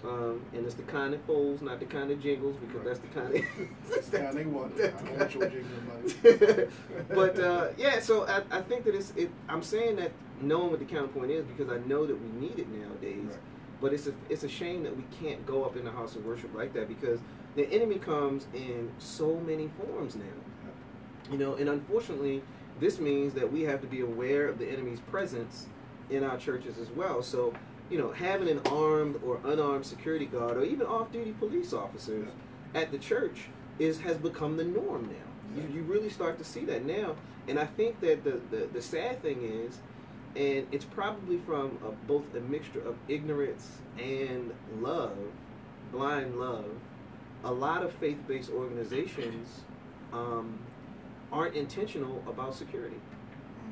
Speaker 1: And it's the kind that folds, not the kind that jingles, because that's the kind
Speaker 2: that's the kind they want. I don't want your jingling money.
Speaker 1: But yeah, so I think that I'm saying that knowing what the counterpoint is because I know that we need it nowadays.
Speaker 2: Right.
Speaker 1: But it's a shame that we can't go up in the house of worship like that, because the enemy comes in so many forms now. You know, and unfortunately, this means that we have to be aware of the enemy's presence in our churches as well. So, you know, having an armed or unarmed security guard or even off-duty police officers at the church has become the norm now. You really start to see that now. And I think that the sad thing is, and it's probably from both a mixture of ignorance and love, blind love, a lot of faith-based organizations aren't intentional about security.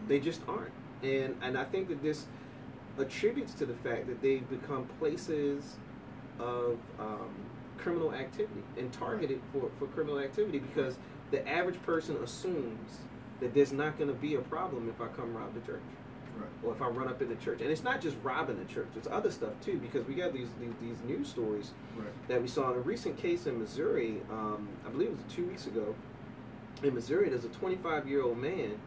Speaker 1: They just aren't. And I think that this attributes to the fact that they've become places of criminal activity and targeted for criminal activity, because the average person assumes that there's not going to be a problem if I come rob the church.
Speaker 2: Right.
Speaker 1: Or if I run up in the church. And it's not just robbing the church, it's other stuff too, because we got these news stories that we saw in a recent case in Missouri. I believe it was 2 weeks ago. In Missouri, there's a 25-year-old man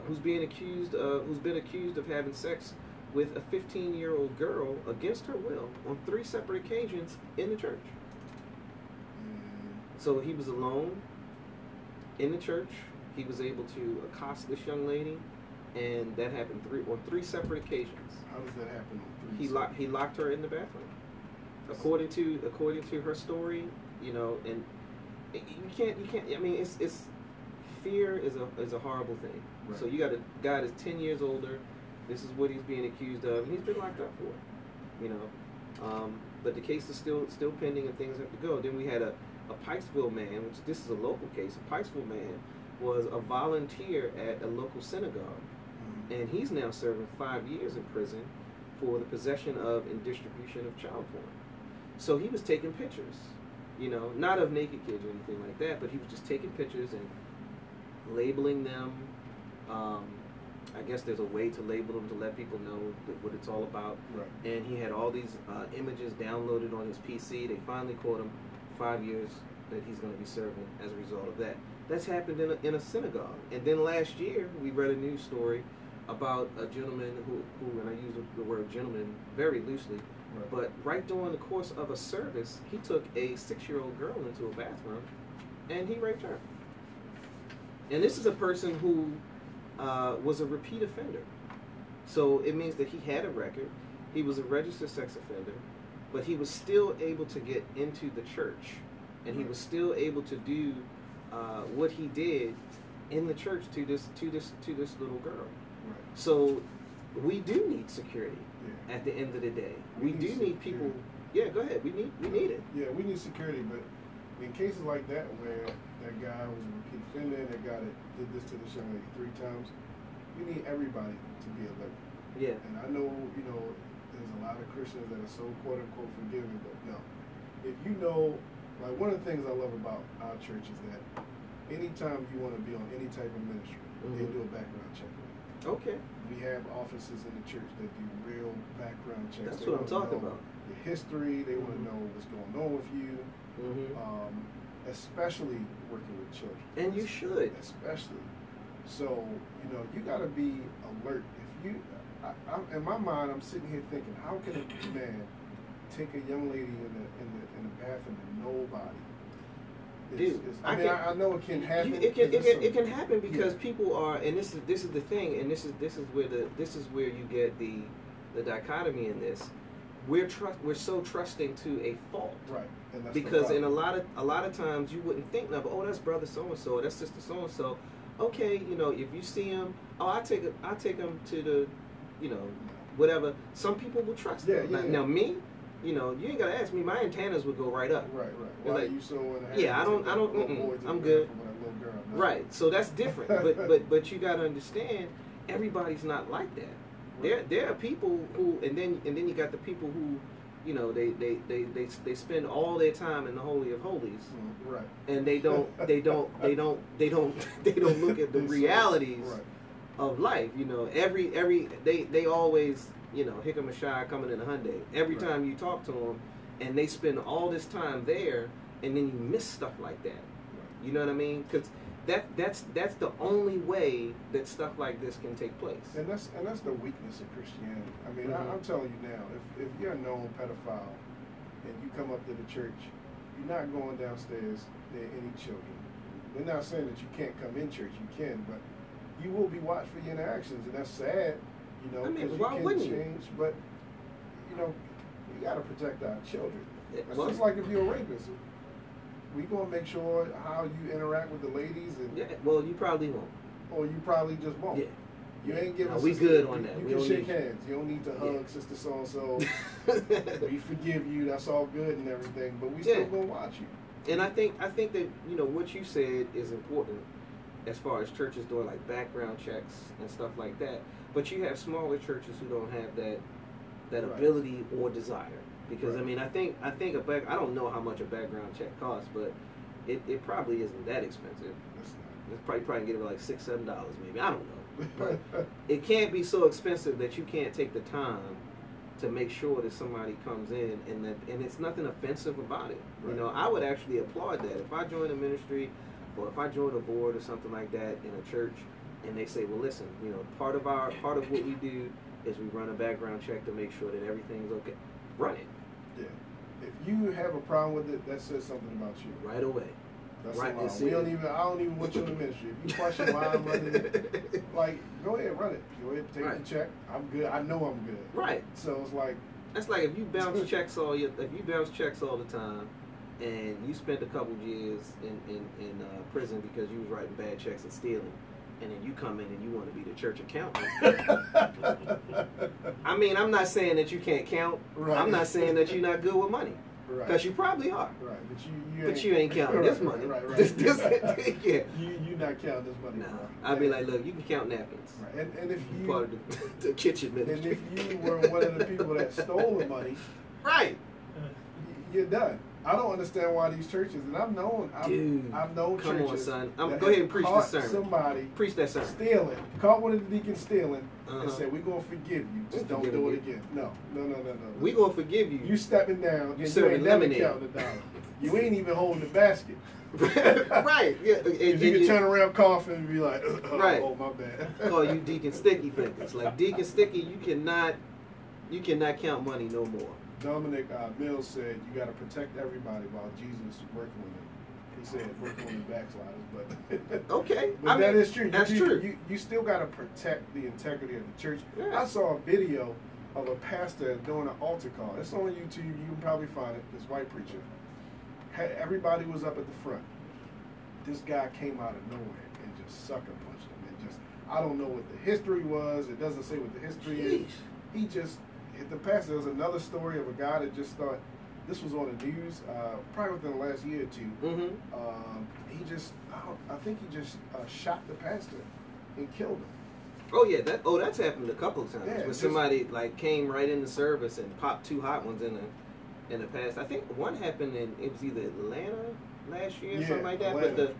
Speaker 1: who's been accused of having sex with a 15-year-old girl against her will on 3 separate occasions in the church. So he was alone in the church. He was able to accost this young lady, and that happened on 3 separate occasions.
Speaker 2: How does that happen on 3?
Speaker 1: He locked her in the bathroom. According to her story, you know, and you can't. I mean, it's fear is a horrible thing. Right. So you got a guy that's 10 years older. This is what he's being accused of, and he's been locked up for it. You know, but the case is still pending, and things have to go. Then we had a Pikesville man, which this is a local case. A Pikesville man was a volunteer at a local synagogue, and he's now serving 5 years in prison for the possession of and distribution of child porn. So he was taking pictures, you know, not of naked kids or anything like that, but he was just taking pictures and labeling them. I guess there's a way to label them to let people know what it's all about.
Speaker 2: Right.
Speaker 1: And he had all these images downloaded on his PC. They finally caught him. 5 years that he's going to be serving as a result of that. That's happened in a synagogue. And then last year, we read a news story about a gentleman who and I use the word gentleman very loosely, but right during the course of a service, he took a 6-year-old girl into a bathroom and he raped her. And this is a person who was a repeat offender. So it means that he had a record. He was a registered sex offender, but he was still able to get into the church, and he was still able to do what he did in the church to this little girl. Right. So we do need security. Yeah. At the end of the day, we do need people. Yeah, go ahead. We need it.
Speaker 2: Yeah, we need security, but in cases like that where that guy was a repeat offender, that guy that did this to this young lady 3 times, we need everybody to be alert.
Speaker 1: Yeah.
Speaker 2: And I know, there's a lot of Christians that are so quote unquote forgiving, but no. If you know, like one of the things I love about our church is that anytime you want to be on any type of ministry, they do a background check.
Speaker 1: Okay.
Speaker 2: We have offices in the church that do real background checks.
Speaker 1: That's what I'm talking about.
Speaker 2: Your history, they want to know what's going on with you, especially working with children.
Speaker 1: And you should.
Speaker 2: Especially. So, you got to be alert. If you, in my mind, I'm sitting here thinking, how can a man take a young lady in the bathroom and nobody?
Speaker 1: Dude,
Speaker 2: I know it can happen.
Speaker 1: It can happen because people are, and this is the thing, and this is where you get the dichotomy in this. We're so trusting to a fault,
Speaker 2: right? And that's
Speaker 1: because in a lot of times you wouldn't think of, oh, that's brother so and so, that's sister so and so. Okay, if you see him, I take him to the, whatever. Some people will trust them. Now me. You ain't gotta ask me. My antennas would go right up.
Speaker 2: Right. Why
Speaker 1: like,
Speaker 2: are you so
Speaker 1: I don't. I'm good. Right. So that's different. but you gotta understand, everybody's not like that. Right. There are people who, and then you got the people who, they spend all their time in the Holy of Holies.
Speaker 2: Right.
Speaker 1: And they don't look at the realities of life. They always. Hickam and Shy coming in a Hyundai. Every time you talk to them, and they spend all this time there, and then you miss stuff like that. Right. You know what I mean? Because that's the only way that stuff like this can take place.
Speaker 2: And that's the weakness of Christianity. I mean, I'm telling you now, if you're a known pedophile and you come up to the church, you're not going downstairs near any children. We're not saying that you can't come in church. You can, but you will be watched for your interactions, and that's sad.
Speaker 1: Why wouldn't you?
Speaker 2: Change, but we got to protect our children. It's
Speaker 1: well,
Speaker 2: just like if you're a rapist, we gonna make sure how you interact with the ladies. And
Speaker 1: well, you probably won't,
Speaker 2: or you probably just won't.
Speaker 1: Yeah.
Speaker 2: You ain't giving.
Speaker 1: No, we good on that.
Speaker 2: You can shake hands. You don't need to hug sister so and so. We forgive you. That's all good and everything, but we still gonna watch you.
Speaker 1: And I think that what you said is important as far as churches doing like background checks and stuff like that. But you have smaller churches who don't have that ability or desire. Because I think I don't know how much a background check costs, but it probably isn't that expensive. It's probably get it for like $6-7 maybe. I don't know. But it can't be so expensive that you can't take the time to make sure that somebody comes in and it's nothing offensive about it. Right. I would actually applaud that. If I join a ministry or if I join a board or something like that in a church, and they say, well, listen, part of what we do is we run a background check to make sure that everything's okay. Run it.
Speaker 2: Yeah. If you have a problem with it, that says something about you.
Speaker 1: Right away.
Speaker 2: That's right. I don't even want you in the ministry. If you question why I'm running it, go ahead, run it. Go ahead, take the check. I'm good. I know I'm good.
Speaker 1: Right.
Speaker 2: So it's like
Speaker 1: that's like if you bounce checks all the time, and you spent a couple years in prison because you was writing bad checks and stealing. And then you come in and you want to be the church accountant. I mean, I'm not saying that you can't count. Right. I'm not saying that you're not good with money. Because you probably are.
Speaker 2: Right.
Speaker 1: But you ain't counting this money.
Speaker 2: Right.
Speaker 1: Yeah.
Speaker 2: You not counting this money.
Speaker 1: Nah. I'd be like, look, you can count napkins.
Speaker 2: Right. And if you
Speaker 1: part of the kitchen ministry.
Speaker 2: And if you were one of the people that stole the money,
Speaker 1: right,
Speaker 2: you're done. I don't understand why these churches, and I've known
Speaker 1: come
Speaker 2: churches.
Speaker 1: On, son. Go ahead and preach this sermon.
Speaker 2: Somebody
Speaker 1: preach that sermon.
Speaker 2: Stealing, caught one of the deacons stealing, and said, "We're gonna forgive you. Just don't do it again." No.
Speaker 1: We're gonna forgive you.
Speaker 2: You stepping down.
Speaker 1: You serving lemonade.
Speaker 2: You ain't even holding the basket.
Speaker 1: Right. Yeah.
Speaker 2: And you can turn around coughing and be like, "Oh, my bad."
Speaker 1: Call you Deacon Sticky fingers. Like Deacon Sticky, you cannot count money no more.
Speaker 2: Dominic Mills said, you got to protect everybody while Jesus is working with them. He said work on the backsliders, but
Speaker 1: okay,
Speaker 2: but that is true.
Speaker 1: That's true.
Speaker 2: You still got to protect the integrity of the church.
Speaker 1: Yeah.
Speaker 2: I saw a video of a pastor doing an altar call. It's on YouTube. You can probably find it. This white preacher. Everybody was up at the front. This guy came out of nowhere and just sucker punched him. And just, I don't know what the history was. It doesn't say what the history is. He just hit the pastor. There was another story of a guy that just thought, this was on the news, probably within the last year or two.
Speaker 1: Mm-hmm.
Speaker 2: He just, I think he just shot the pastor and killed him.
Speaker 1: Oh yeah, that's happened a couple of times.
Speaker 2: Yeah,
Speaker 1: where somebody like came right in the service and popped two hot ones in the past. I think one happened it was either Atlanta last year or something like that.
Speaker 2: Atlanta,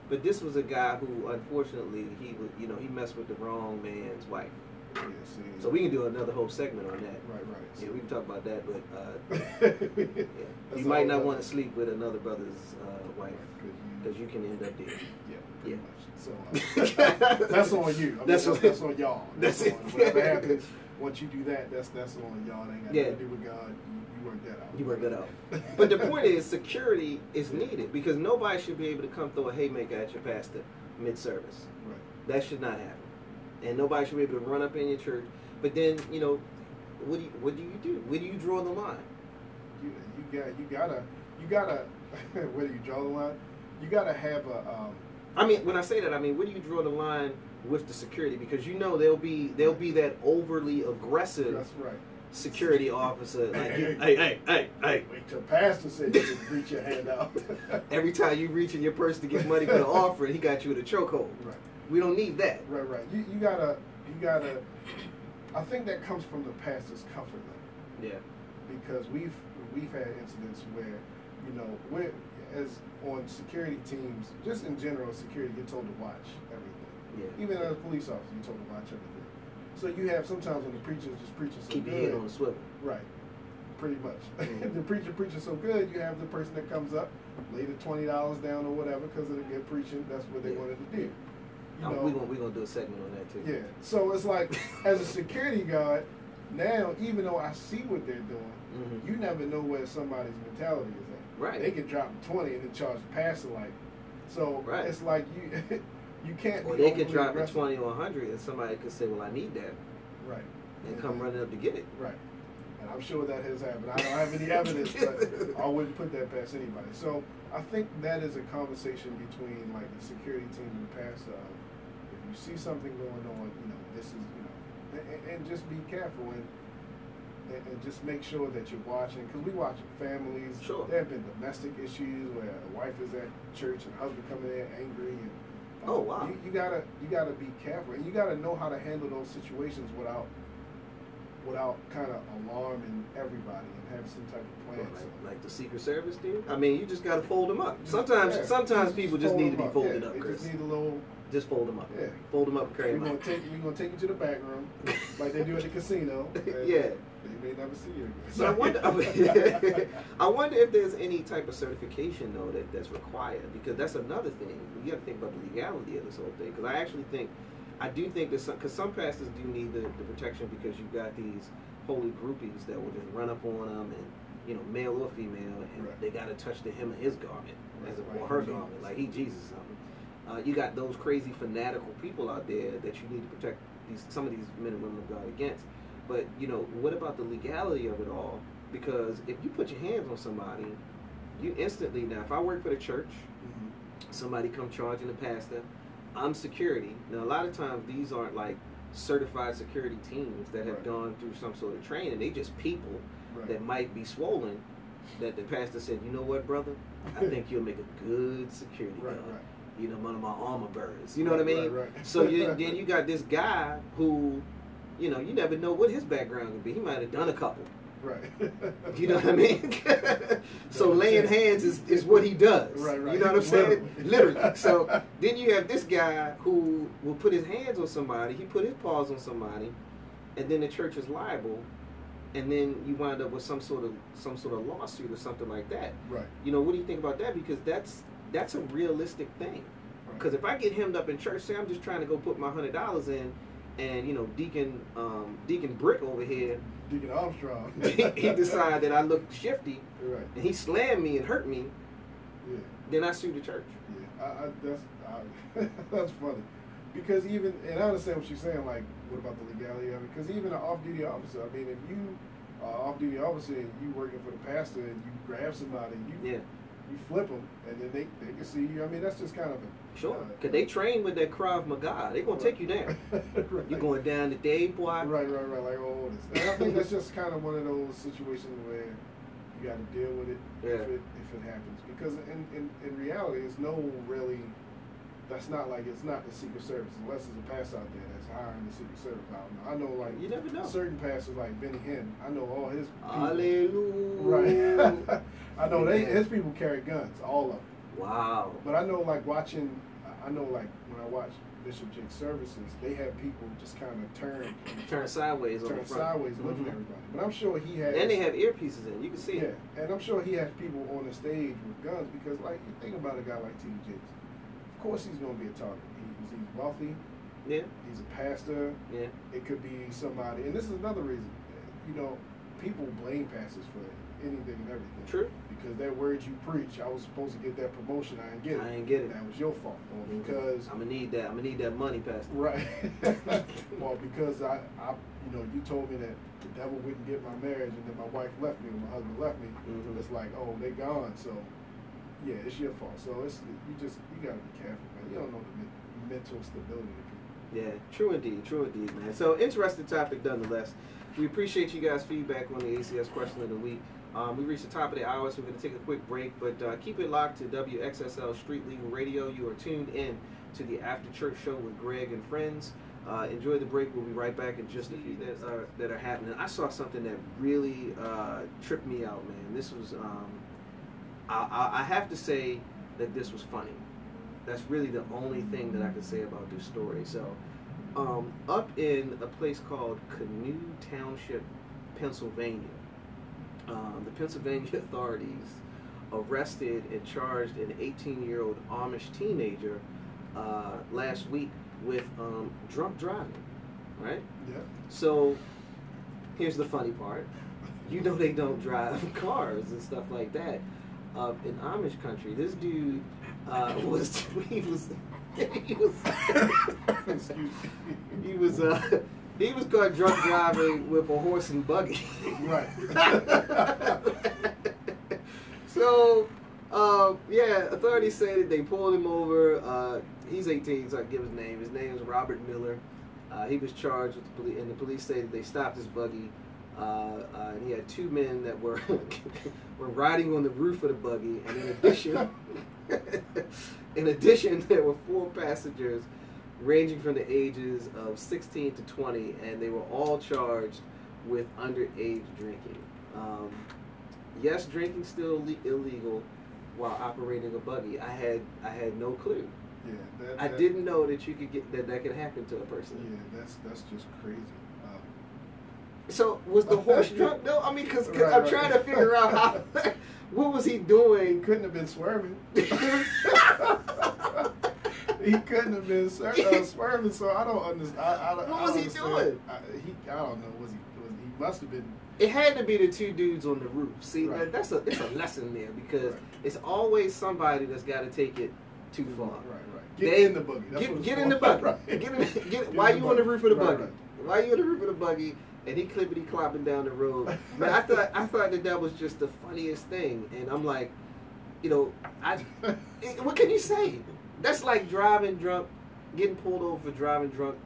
Speaker 1: But this was a guy who unfortunately he messed with the wrong man's wife.
Speaker 2: Yeah, see.
Speaker 1: So we can do another whole segment on that.
Speaker 2: Right.
Speaker 1: Yeah, we can talk about that, but yeah. You might not want to sleep with another brother's wife because you can end up dead.
Speaker 2: Yeah. So that's on you. I mean, that's on y'all.
Speaker 1: That's it.
Speaker 2: Whatever happens once you do that, that's on y'all. It ain't got nothing to do with God. You work that out.
Speaker 1: You work that out. But the point is, security is needed because nobody should be able to come throw a haymaker at your pastor mid-service.
Speaker 2: Right.
Speaker 1: That should not happen. And nobody should be able to run up in your church. But then, what do you do? Where do you draw the line?
Speaker 2: You gotta where do you draw the line? You gotta have a.
Speaker 1: I mean, when I say that, I mean, where do you draw the line with the security? Because there'll be that overly aggressive.
Speaker 2: That's right.
Speaker 1: Security officer, like,
Speaker 2: hey. Wait till pastor said you could reach your hand out.
Speaker 1: Every time you reach in your purse to get money for the offering, he got you in a chokehold.
Speaker 2: Right.
Speaker 1: We don't need that.
Speaker 2: Right. You gotta. I think that comes from the pastor's comfort level. Yeah. Because we've had incidents where, we're as on security teams, just in general, security, you're told to watch everything.
Speaker 1: Yeah.
Speaker 2: Even as a police officer, you're told to watch everything. So you have sometimes when the preacher's just preaching so
Speaker 1: keep
Speaker 2: good.
Speaker 1: Keep your head on the swivel.
Speaker 2: Right. Pretty much.
Speaker 1: Mm-hmm.
Speaker 2: The preacher preaching so good, you have the person that comes up, lay the $20 down or whatever because of the good preaching. That's what they wanted to do.
Speaker 1: We're gonna do a segment on that too.
Speaker 2: Yeah. So it's like, as a security guard, now even though I see what they're doing,
Speaker 1: mm-hmm.
Speaker 2: you never know where somebody's mentality is at.
Speaker 1: Right.
Speaker 2: They can drop 20 and then charge the passer like. So it's like you can't.
Speaker 1: Or they could drop the 20 or 100, and somebody could say, "Well, I need that."
Speaker 2: Right.
Speaker 1: And come running up to get it.
Speaker 2: Right. And I'm sure that has happened. I don't have any evidence, but I wouldn't put that past anybody. So I think that is a conversation between like the security team and the passer. If you see something going on, this is, and just be careful and just make sure that you're watching, because we watch families.
Speaker 1: Sure.
Speaker 2: There have been domestic issues where a wife is at church and husband coming in angry, and
Speaker 1: oh wow,
Speaker 2: you gotta be careful, and you gotta know how to handle those situations without kind of alarming everybody and have some type of plan.
Speaker 1: Like the Secret Service did. I mean, you just gotta fold them up. Sometimes people just need to be folded up, Chris.
Speaker 2: Just need a little.
Speaker 1: Just fold them up.
Speaker 2: Yeah.
Speaker 1: Fold them up and carry them out.
Speaker 2: We're gonna take you to the back room, like they do at the casino.
Speaker 1: Yeah.
Speaker 2: They may never see you again.
Speaker 1: So I wonder if there's any type of certification though that's required, because that's another thing. You got to think about the legality of this whole thing. Because I do think that because some pastors do need the protection, because you've got these holy groupies that will just run up on them, and male or female, and they got to touch the hem of his garment or her garment, like he Jesus something. You got those crazy fanatical people out there that you need to protect some of these men and women of God against. But what about the legality of it all? Because if you put your hands on somebody, you instantly, now if I work for the church, mm-hmm. somebody come charging the pastor, I'm security. Now a lot of times these aren't like certified security teams that have gone through some sort of training. They just people that might be swollen, that the pastor said, you know what, brother, I think you'll make a good security guard. One of my armor bearers. You know what I mean? So then you got this guy who, you never know what his background could be. He might have done a couple.
Speaker 2: Right.
Speaker 1: You know what I mean? So laying hands is what he does.
Speaker 2: Right.
Speaker 1: You know what I'm saying? Literally. So then you have this guy who will put his hands on somebody. He put his paws on somebody, and then the church is liable, and then you wind up with some sort of lawsuit or something like that.
Speaker 2: Right.
Speaker 1: What do you think about that? Because that's a realistic thing. Because if I get hemmed up in church, say I'm just trying to go put my $100 in, and Deacon Brick over here,
Speaker 2: Deacon Armstrong,
Speaker 1: he decided that I looked shifty, and he slammed me and hurt me.
Speaker 2: Yeah.
Speaker 1: then I sue the church.
Speaker 2: Yeah, that's funny. Because even, and I understand what you're saying, like, what about the legality of it? Because even an off-duty officer, I mean, if you are an off-duty officer and you working for the pastor and you grab somebody, you flip them, and then they can see you. I mean, that's just kind of a...
Speaker 1: Sure, because they train with that Krav Maga. They're going to take you down. Right. You're going down today, boy.
Speaker 2: Right, like all this. And I think that's just kind of one of those situations where you got to deal with it if it happens. Because in reality, it's no really... That's not like, it's not the Secret Service, unless there's a pastor out there that's hiring the Secret Service. I know, like,
Speaker 1: you never know.
Speaker 2: Certain pastors, like Benny Hinn, I know all his people.
Speaker 1: Hallelujah.
Speaker 2: Right. I know his people carry guns, all of them.
Speaker 1: Wow.
Speaker 2: But I know, like, when I watch Bishop Jake's services, they have people just kind of turn
Speaker 1: sideways
Speaker 2: looking at everybody. But I'm sure he has...
Speaker 1: And they have earpieces in, you can see it.
Speaker 2: Yeah, and I'm sure he has people on the stage with guns, because, like, you think about a guy like T.D. Jakes. Of course he's going to be a target. He's wealthy.
Speaker 1: Yeah.
Speaker 2: He's a pastor.
Speaker 1: Yeah.
Speaker 2: It could be somebody, and this is another reason. You know, people blame pastors for anything and everything.
Speaker 1: True.
Speaker 2: Because that word you preach, I was supposed to get that promotion, I didn't get it. That was your fault. Or because
Speaker 1: I'm gonna need that money, pastor.
Speaker 2: Right. Well, because I you told me that the devil wouldn't get my marriage, and then my wife left me, and my husband left me.
Speaker 1: Mm-hmm.
Speaker 2: It's like, oh, they gone, so. Yeah, it's your fault. So you gotta be careful, man. You don't know the mental stability of people.
Speaker 1: Yeah, true indeed, man. So interesting topic nonetheless. We appreciate you guys' feedback on the ACS question of the week. We reached the top of the hour, so we're going to take a quick break, but keep it locked to WXSL Street Legal Radio. You are tuned in to the After Church Show with Greg and friends. Enjoy the break. We'll be right back in just a few that are happening. I saw something that really tripped me out, man. This was... I have to say that this was funny. That's really the only thing that I can say about this story. So, up in a place called Canoe Township, Pennsylvania, the Pennsylvania authorities arrested and charged an 18-year-old Amish teenager last week with drunk driving, right?
Speaker 2: Yeah.
Speaker 1: So, here's the funny part. You know they don't drive cars and stuff like that. In Amish country, this dude he was caught drunk driving with a horse and buggy.
Speaker 2: Right.
Speaker 1: So, authorities say that they pulled him over. He's 18, so I can give his name. His name is Robert Miller. He was charged with the police, and the police say that they stopped his buggy. And he had two men that were were riding on the roof of the buggy, and in addition, there were 4 passengers ranging from the ages of 16 to 20, and they were all charged with underage drinking. Yes, drinking still illegal while operating a buggy. I had no clue.
Speaker 2: Yeah,
Speaker 1: I didn't know that you could get that could happen to a person.
Speaker 2: Yeah, that's just crazy.
Speaker 1: So was the horse drunk? No, I mean, because I'm trying to figure out how. What was he doing?
Speaker 2: He couldn't have been swerving. He couldn't have been swerving. So I don't understand.
Speaker 1: What was he doing?
Speaker 2: I don't know. He must have been.
Speaker 1: It had to be the 2 dudes on the roof. See,
Speaker 2: right.
Speaker 1: it's a lesson there, because it's always somebody that's got to take it too far.
Speaker 2: Right. Get in the buggy.
Speaker 1: Get in the buggy. Right. Why you on the roof of the buggy? Right. Why you on the roof of the buggy? And he clippity clopping down the road. Man, I thought that was just the funniest thing. And I'm like, what can you say? That's like driving drunk, getting pulled over for driving drunk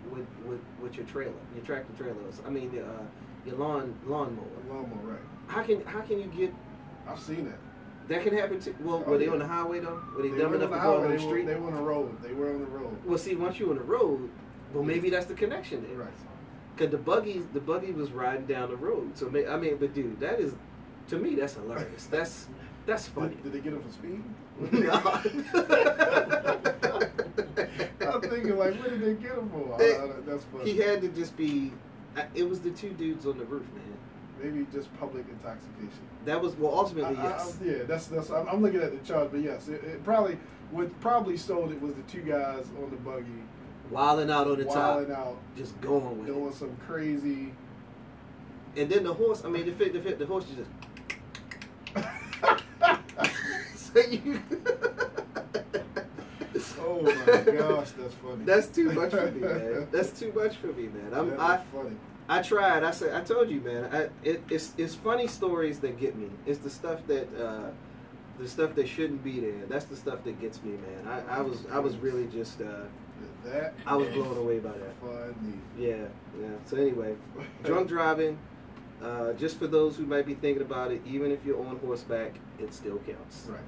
Speaker 1: with your trailer, your tractor trailer. I mean, your lawnmower.
Speaker 2: Lawnmower, right?
Speaker 1: How can you get?
Speaker 2: I've seen that.
Speaker 1: That can happen too. Well, were they on the highway though? Were they dumb enough to go on the street?
Speaker 2: They were on the road. They were on the road.
Speaker 1: Well, see, once you're on the road, well, maybe that's the connection there.
Speaker 2: Right.
Speaker 1: Because the buggy was riding down the road. So I mean, but dude, that is, to me, that's hilarious. That's funny.
Speaker 2: Did they get him for speed?
Speaker 1: No.
Speaker 2: I'm thinking, like, what did they get him for? That's funny.
Speaker 1: He had to just be. It was the 2 dudes on the roof, man.
Speaker 2: Maybe just public intoxication.
Speaker 1: That was ultimately yes.
Speaker 2: Yeah, that's. I'm looking at the charge, but yes, it probably sold it was the 2 guys on the buggy.
Speaker 1: Wilding out on the top.
Speaker 2: Wilding out.
Speaker 1: Just going with
Speaker 2: doing
Speaker 1: it.
Speaker 2: some crazy.
Speaker 1: And then the horse, I mean, the horse just... So
Speaker 2: Oh my gosh, that's funny.
Speaker 1: That's too much for me, man. That's too much for me, man.
Speaker 2: That's funny.
Speaker 1: I tried. I told you, man. It's funny stories that get me. It's the stuff that shouldn't be there. That's the stuff that gets me, man. I was really just I was blown away by that.
Speaker 2: Funny.
Speaker 1: Yeah. So anyway, drunk driving. Just for those who might be thinking about it, even if you're on horseback, it still counts.
Speaker 2: Right.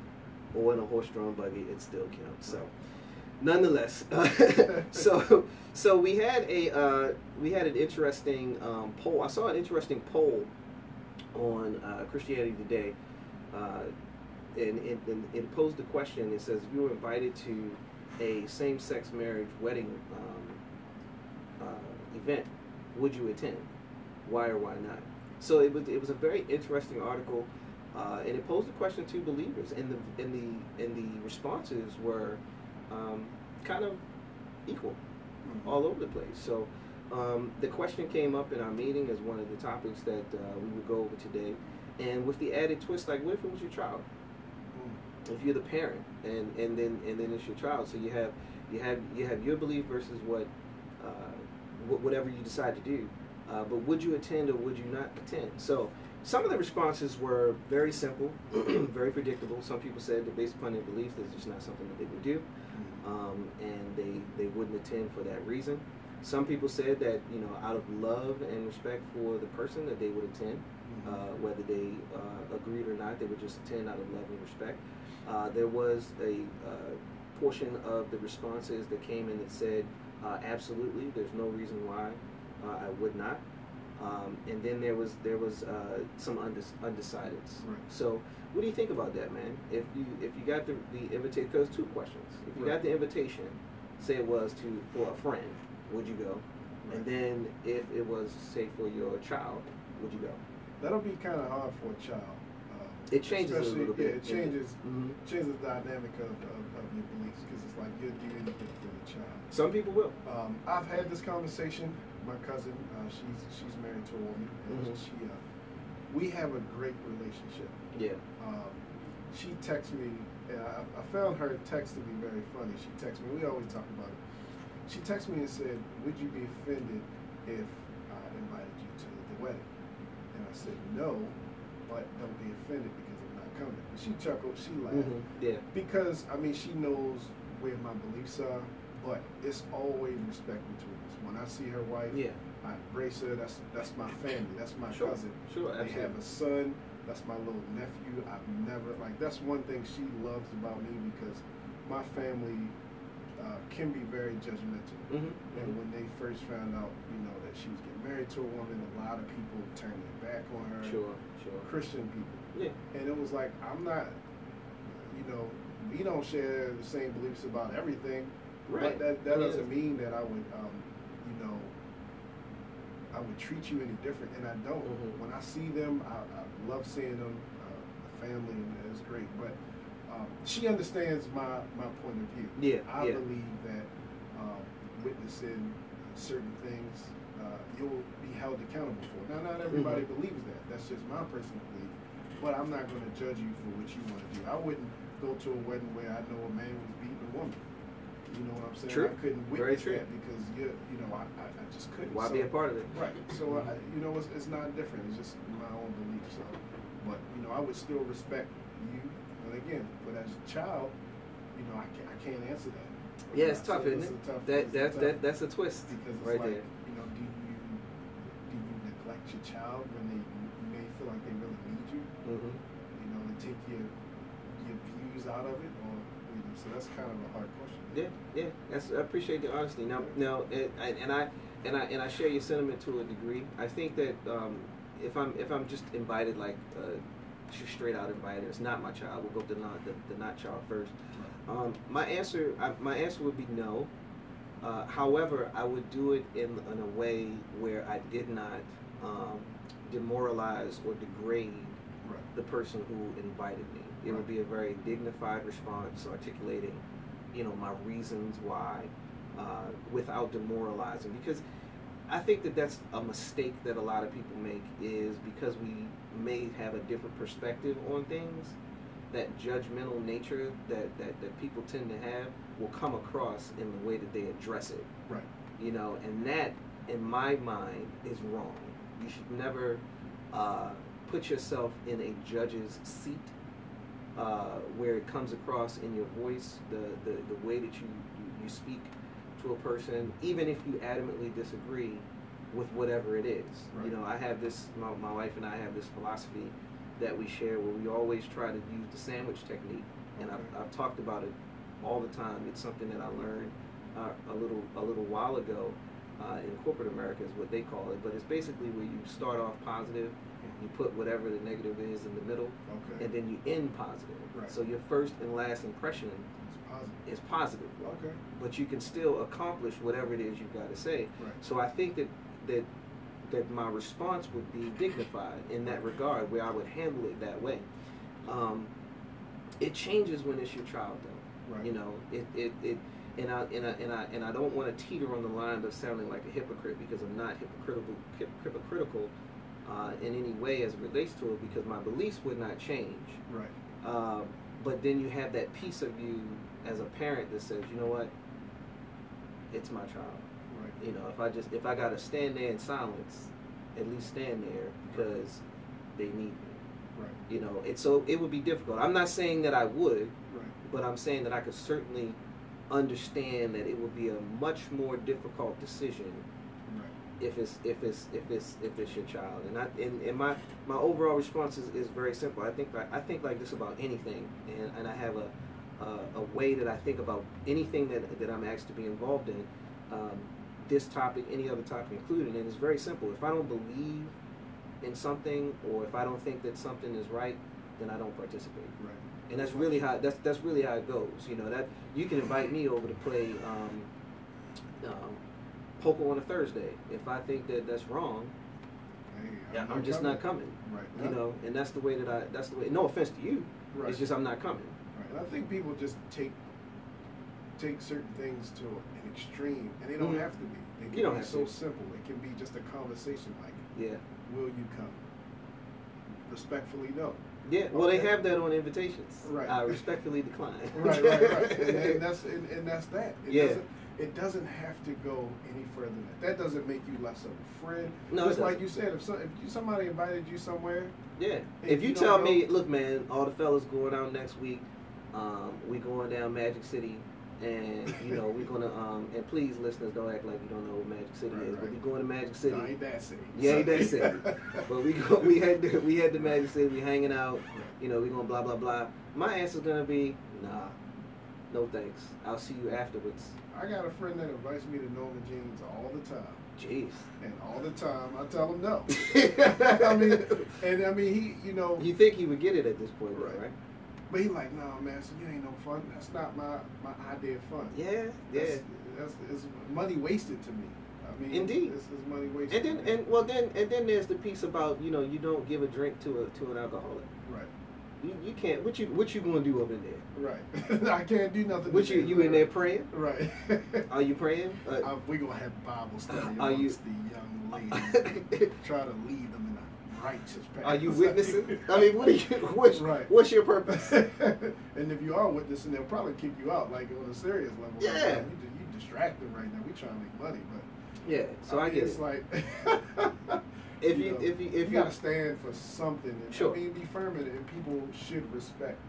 Speaker 1: Or in a horse-drawn buggy, it still counts. So, nonetheless, so we had an interesting poll. I saw an interesting poll on Christianity Today, and it posed the question. It says, if you were invited to a same-sex marriage wedding event, would you attend? Why or why not? So it was a very interesting article, and it posed the question to believers, and the responses were kind of equal all over the place. So the question came up in our meeting as one of the topics that we would go over today, and with the added twist, like, what if it was your child? If you're the parent, and then it's your child, so you have your belief versus whatever you decide to do. But would you attend or would you not attend? So some of the responses were very simple, very predictable. Some people said that based upon their beliefs, that's just not something that they would do, and they wouldn't attend for that reason. Some people said that, out of love and respect for the person, that they would attend, whether they agreed or not. They would just attend out of love and respect. There was a portion of the responses that came in that said, absolutely, there's no reason why I would not. And then there was some undecideds. Right. So what do you think about that, man? If you got the invitation, because 2 questions. If you got the invitation, say it was for a friend, would you go? Right. And then if it was, say, for your child, would you go?
Speaker 2: That'll be kind of hard for a child.
Speaker 1: It changes a little bit.
Speaker 2: Yeah, it changes changes the dynamic of your beliefs, because it's like you'll do anything for the child.
Speaker 1: Some people will.
Speaker 2: I've had this conversation. My cousin, she's married to a woman, and we have a great relationship.
Speaker 1: Yeah.
Speaker 2: She texts me, and I found her text to be very funny. She texts me. We always talk about it. She texted me and said, "Would you be offended if I invited you to the wedding?" And I said, "No, but don't be offended because I'm not coming." And she chuckled. She laughed.
Speaker 1: Yeah.
Speaker 2: Because she knows where my beliefs are, but it's always respect between us. When I see her wife, I embrace her. That's my family. That's my cousin.
Speaker 1: Sure, absolutely.
Speaker 2: They have a son. That's my little nephew. I've never that's one thing she loves about me, because my family can be very judgmental. And when they first found out, that she was getting married to a woman, a lot of people turned their back on her.
Speaker 1: Sure.
Speaker 2: Christian people.
Speaker 1: Yeah.
Speaker 2: And it was like, I'm not, we don't share the same beliefs about everything.
Speaker 1: Right.
Speaker 2: But that doesn't mean that I would, I would treat you any different, and I don't. When I see them, I love seeing them, the family, and it's great. But she understands my point of view.
Speaker 1: Yeah.
Speaker 2: I believe that witnessing certain things, you'll be held accountable for. Now, not everybody believes that. That's just my personal belief. But I'm not going to judge you for what you want to do. I wouldn't go to a wedding where I know a man was beating a woman. You know what I'm saying?
Speaker 1: True.
Speaker 2: I couldn't witness that because I just couldn't.
Speaker 1: Why be a part of it?
Speaker 2: Right. So it's not different. It's just my own belief. So, but I would still respect you. But again, as a child, I can't answer that.
Speaker 1: Yeah, it's tough, isn't it? That's a twist.
Speaker 2: Because it's
Speaker 1: right
Speaker 2: like,
Speaker 1: there.
Speaker 2: do you neglect your child when they may feel like they really need you? And take your views out of it, or so that's kind of a hard question.
Speaker 1: Yeah. I appreciate the honesty. Now, and I share your sentiment to a degree. I think that if I'm just invited, like just straight out invited, it's not my child. We'll go to the not child first. My answer would be no. However, I would do it in a way where I did not demoralize or degrade the person who invited me. It would be a very dignified response, articulating, my reasons why, without demoralizing. Because I think that that's a mistake that a lot of people make, is because we may have a different perspective on things, that judgmental nature that people tend to have will come across in the way that they address it.
Speaker 2: Right.
Speaker 1: You know, and that, in my mind, is wrong. You should never put yourself in a judge's seat where it comes across in your voice, the way that you speak to a person, even if you adamantly disagree with whatever it is.
Speaker 2: Right.
Speaker 1: You know, I have this, my wife and I have this philosophy that we share where we always try to use the sandwich technique, and
Speaker 2: Okay.
Speaker 1: I've talked about it all the time. It's something that I learned a little while ago in corporate America is what they call it, but it's basically where you start off positive, you put whatever the negative is in the middle,
Speaker 2: Okay.
Speaker 1: and then you end positive.
Speaker 2: Right.
Speaker 1: So your first and last impression
Speaker 2: It's positive.
Speaker 1: is positive,
Speaker 2: Okay.
Speaker 1: but you can still accomplish whatever it is you've got to say.
Speaker 2: Right.
Speaker 1: So I think that my response would be dignified in that regard, where I would handle it that way. It changes when it's your child, though.
Speaker 2: Right.
Speaker 1: You know, and I don't want to teeter on the line of sounding like a hypocrite, because I'm not hypocritical in any way as it relates to it, because my beliefs would not change.
Speaker 2: Right.
Speaker 1: But then you have that piece of you as a parent that says, you know what, it's my child.
Speaker 2: Right.
Speaker 1: You know, if I gotta stand there in silence, at least stand there because they need me.
Speaker 2: Right.
Speaker 1: You know, so it would be difficult. I'm not saying that I would,
Speaker 2: Right.
Speaker 1: but I'm saying that I could certainly understand that it would be a much more difficult decision
Speaker 2: Right.
Speaker 1: if it's your child. And my overall response is very simple. I think like this about anything, and I have a way that I think about anything that I'm asked to be involved in. This topic, any other topic included, and it's very simple. If I don't believe in something, or if I don't think that something is right, then I don't participate.
Speaker 2: Right.
Speaker 1: And that's really how it goes. You know, that you can invite me over to play poker on a Thursday. If I think that that's wrong,
Speaker 2: Hey,
Speaker 1: I'm just not coming.
Speaker 2: Right.
Speaker 1: You know, and that's the way. No offense to you.
Speaker 2: Right.
Speaker 1: It's just I'm not coming.
Speaker 2: Right. And I think people just take certain things to an extreme, and they don't
Speaker 1: Mhm.
Speaker 2: have to be. It can
Speaker 1: You don't
Speaker 2: be
Speaker 1: have
Speaker 2: so
Speaker 1: to.
Speaker 2: simple. It can be just a conversation like,
Speaker 1: Yeah.
Speaker 2: "Will you come?" Respectfully, no.
Speaker 1: Yeah. Well, they
Speaker 2: Okay.
Speaker 1: have that on invitations.
Speaker 2: Right.
Speaker 1: I respectfully decline.
Speaker 2: Right. And that's that. It doesn't have to go any further than that. That doesn't make you less of a friend.
Speaker 1: No,
Speaker 2: Just
Speaker 1: it
Speaker 2: like
Speaker 1: doesn't.
Speaker 2: you said, if somebody invited you somewhere,
Speaker 1: Yeah.
Speaker 2: If
Speaker 1: If you
Speaker 2: you
Speaker 1: tell
Speaker 2: don't
Speaker 1: me,
Speaker 2: go-
Speaker 1: look, man, all the fellas going out next week, we going down Magic City, and you know we're gonna and please, listeners, don't act like you don't know what Magic City
Speaker 2: Right,
Speaker 1: is, but
Speaker 2: right.
Speaker 1: we going to Magic City.
Speaker 2: no, ain't that city.
Speaker 1: Yeah, ain't that city. But we had the Magic City. We hanging out. You know, we gonna blah blah blah. My answer's gonna be nah, no thanks. I'll see you afterwards.
Speaker 2: I got a friend that invites me to Norma Jean's all the time.
Speaker 1: Jeez.
Speaker 2: And all the time, I tell him no. I mean, he, you know,
Speaker 1: You think he would get it at this point, though,
Speaker 2: Right.
Speaker 1: right?
Speaker 2: but he like, no, man, so you ain't no fun. That's not my idea of fun.
Speaker 1: Yeah, yeah.
Speaker 2: That's it's money wasted to me. I mean,
Speaker 1: Indeed.
Speaker 2: This is money wasted.
Speaker 1: And then there's the piece about, you know, you don't give a drink to an alcoholic.
Speaker 2: Right.
Speaker 1: You can't. What you gonna do up in there?
Speaker 2: Right. I can't do nothing.
Speaker 1: What you in there praying?
Speaker 2: Right.
Speaker 1: Are you praying?
Speaker 2: We're gonna have Bible study
Speaker 1: Are you-
Speaker 2: amongst the young ladies. Try to lead them in a righteous path.
Speaker 1: Are you witnessing? I mean,
Speaker 2: Right.
Speaker 1: what's your purpose?
Speaker 2: And if you are witnessing, they'll probably kick you out, like on a serious level. Like,
Speaker 1: Yeah.
Speaker 2: "Man, you distracted right now. We trying to make money, but
Speaker 1: Yeah. So I
Speaker 2: mean,
Speaker 1: get
Speaker 2: it's
Speaker 1: it.
Speaker 2: like
Speaker 1: If
Speaker 2: you
Speaker 1: you
Speaker 2: know,
Speaker 1: if
Speaker 2: you
Speaker 1: you
Speaker 2: gotta stand for something. And,
Speaker 1: Sure.
Speaker 2: I mean, be firm in it, and people should respect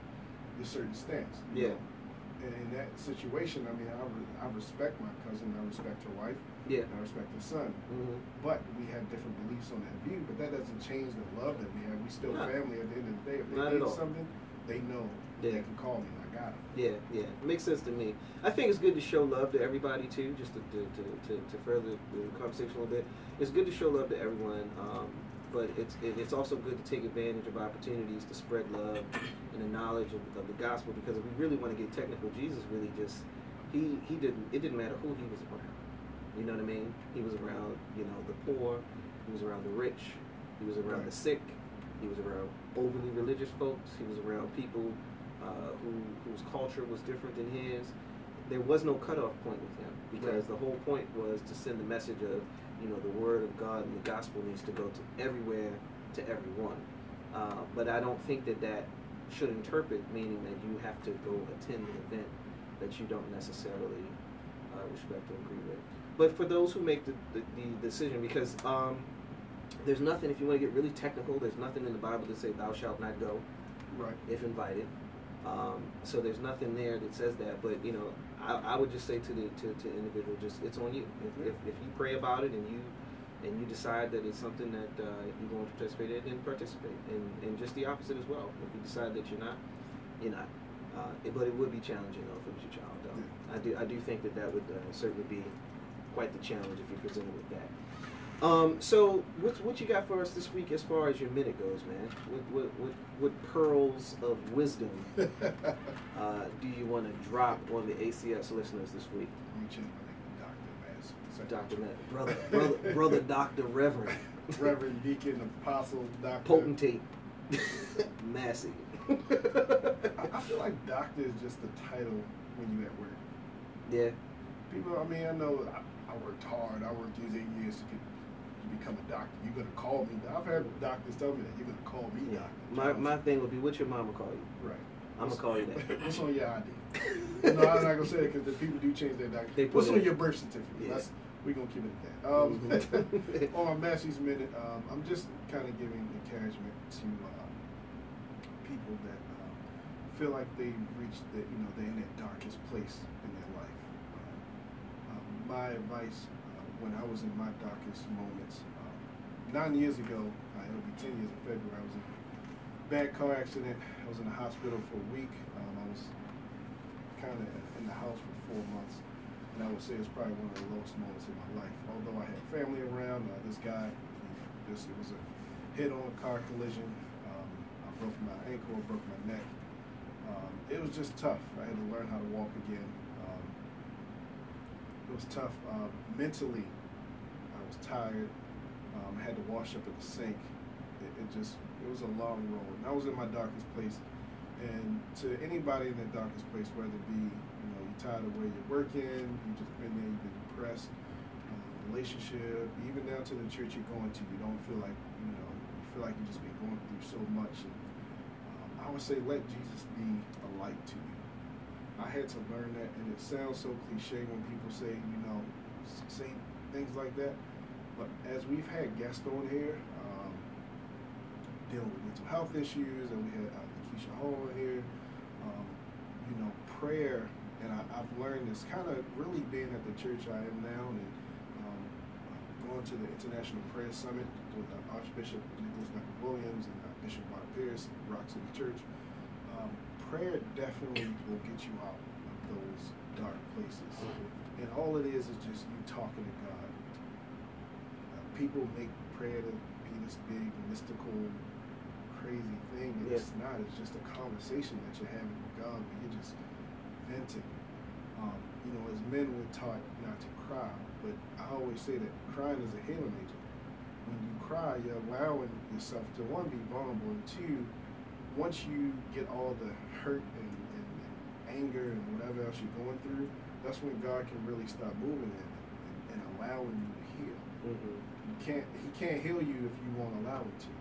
Speaker 2: your certain stance. you
Speaker 1: Yeah.
Speaker 2: know. And in that situation, I mean, I respect my cousin, I respect her wife,
Speaker 1: Yeah.
Speaker 2: and I respect her son.
Speaker 1: Mhm.
Speaker 2: But we have different beliefs on that view. But that doesn't change the love that we have. We still
Speaker 1: No.
Speaker 2: family at the end of the day. If they
Speaker 1: Not at
Speaker 2: need
Speaker 1: all.
Speaker 2: something, they know
Speaker 1: Yeah.
Speaker 2: they can call me. And I got it.
Speaker 1: Yeah. Makes sense to me. I think it's good to show love to everybody too, just to further the conversation a little bit. It's good to show love to everyone, but it's also good to take advantage of opportunities to spread love and the knowledge of the gospel. Because if we really want to get technical, Jesus really just it didn't matter who he was around. You know what I mean? He was around, you know, the poor. He was around the rich. He was around
Speaker 2: Right.
Speaker 1: the sick. He was around overly religious folks. He was around people whose culture was different than his. There was no cutoff point with him, because
Speaker 2: Right.
Speaker 1: the whole point was to send the message of, you know, the word of God and the gospel needs to go to everywhere, to everyone. But I don't think that should interpret, meaning that you have to go attend an event that you don't necessarily respect or agree with. But for those who make the decision, because there's nothing, if you want to get really technical, there's nothing in the Bible that say thou shalt not go,
Speaker 2: right,
Speaker 1: if invited. So there's nothing there that says that. But I would just say to the individual, just it's on you. If you pray about it and you decide that it's something that you're going to participate in, then participate. And just the opposite as well. If you decide that you're not, you're not. But it would be challenging though if it was your child. Though I do think that would certainly be quite the challenge if you're presented with that. So what you got for us this week as far as your minute goes, man? What pearls of wisdom do you want to drop on the ACS listeners this week?
Speaker 2: Let me change my name,
Speaker 1: Dr. Matt, brother, Dr. Reverend,
Speaker 2: Reverend Deacon Apostle Dr.
Speaker 1: Potentate, Massey.
Speaker 2: I feel like doctor is just a title when you at work.
Speaker 1: Yeah.
Speaker 2: People, I mean, I know I worked hard. I worked these 8 years to become a doctor. You're gonna call me. I've had doctors tell me that you're gonna call me doctor.
Speaker 1: My thing would be, what your mama call you?
Speaker 2: Right.
Speaker 1: I'm gonna call you that.
Speaker 2: What's on your ID? No, I'm not gonna say it because the people do change their doctor. What's on your birth certificate?
Speaker 1: Yeah.
Speaker 2: We're gonna keep it at that. On my Massey's Minute, I'm just kind of giving encouragement to people that feel like they've reached they're in their darkest place in their life. My advice when I was in my darkest moments, 9 years ago, it'll be 10 years in February, I was in a bad car accident. I was in the hospital for a week. I was kind of in the house for 4 months. And I would say it's probably one of the lowest moments in my life. Although I had family around, this guy, it was a head-on car collision. I broke my ankle, broke my neck. It was just tough. I had to learn how to walk again. It was tough. Mentally, I was tired. I had to wash up at the sink. It was a long road. And I was in my darkest place. And to anybody in that darkest place, whether it be, you're tired of where you're working, you've just been there, you've been depressed, relationship, even down to the church you're going to, you don't feel like, you feel like you've just been going through so much. And, I would say let Jesus be a light to you. I had to learn that, and it sounds so cliche when people say, say things like that. But as we've had guests on here, dealing with mental health issues, and we had Keisha Hall here, prayer, and I've learned this kind of really being at the church I am now, and going to the International Prayer Summit with Archbishop Nicholas Williams and Bishop Mark Pierce, Rock City Church. Prayer definitely will get you out of those dark places. And all it is just you talking to God. People make prayer to be this big, mystical, crazy thing, and it's not. It's just a conversation that you're having with God where you're just venting. As men we're taught not to cry, but I always say that crying is a healing agent. When you cry, you're allowing yourself to, one, be vulnerable, and two, once you get all the hurt and anger and whatever else you're going through, that's when God can really start moving and allowing you to heal. Mm-hmm. He can't heal you if you won't allow him to.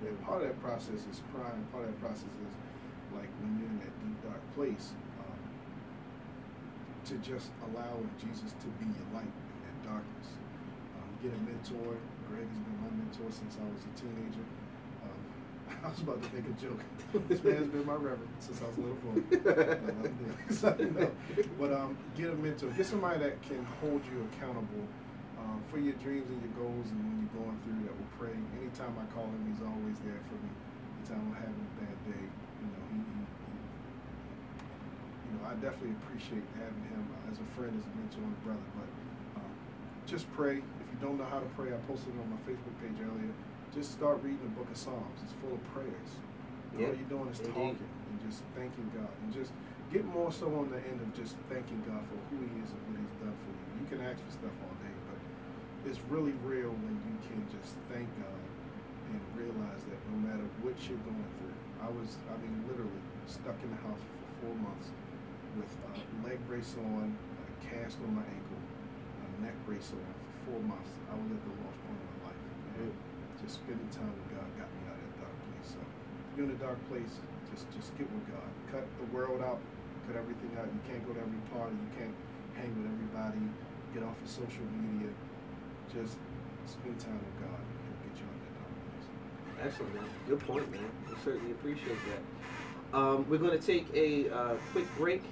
Speaker 2: And part of that process is crying. Part of that process is like when you're in that deep, dark place, to just allow Jesus to be your light in that darkness. Get a mentor. Greg has been my mentor since I was a teenager. I was about to make a joke. This man's been my reverend since I was a little boy. But get a mentor. Get somebody that can hold you accountable for your dreams and your goals, and when you're going through that will pray. Anytime I call him, he's always there for me. Anytime I'm having a bad day, I definitely appreciate having him as a friend, as a mentor, and a brother. But just pray. If you don't know how to pray, I posted it on my Facebook page earlier. Just start reading the book of Psalms. It's full of prayers. All you're doing is talking and just thanking God. And just get more so on the end of just thanking God for who he is and what he's done for you. You can ask for stuff all day, but it's really real when you can just thank God and realize that no matter what you're going through. Literally stuck in the house for 4 months with a leg brace on, a cast on my ankle, a neck brace on for 4 months. I was at the lowest point of my life. And just spending time with God got me out of that dark place. So if you're in a dark place, Just get with God. Cut the world out. Cut everything out. You can't go to every party. You can't hang with everybody. Get off of social media. Just spend time with God. He'll get you out of that place.
Speaker 1: Excellent, man. Good point, man. We certainly appreciate that. We're going to take a quick break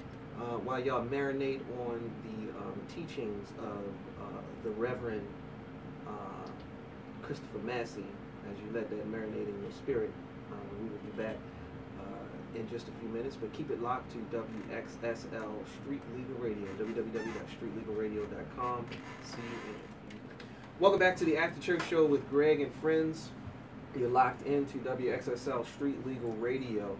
Speaker 1: while y'all marinate on the teachings of the Reverend Christopher Massey as you let that marinate in your spirit. We will be back in just a few minutes, but keep it locked to WXSL Street Legal Radio, www.streetlegalradio.com. See you in. Welcome back to the After Church Show with Greg and friends. You're locked into WXSL Street Legal Radio,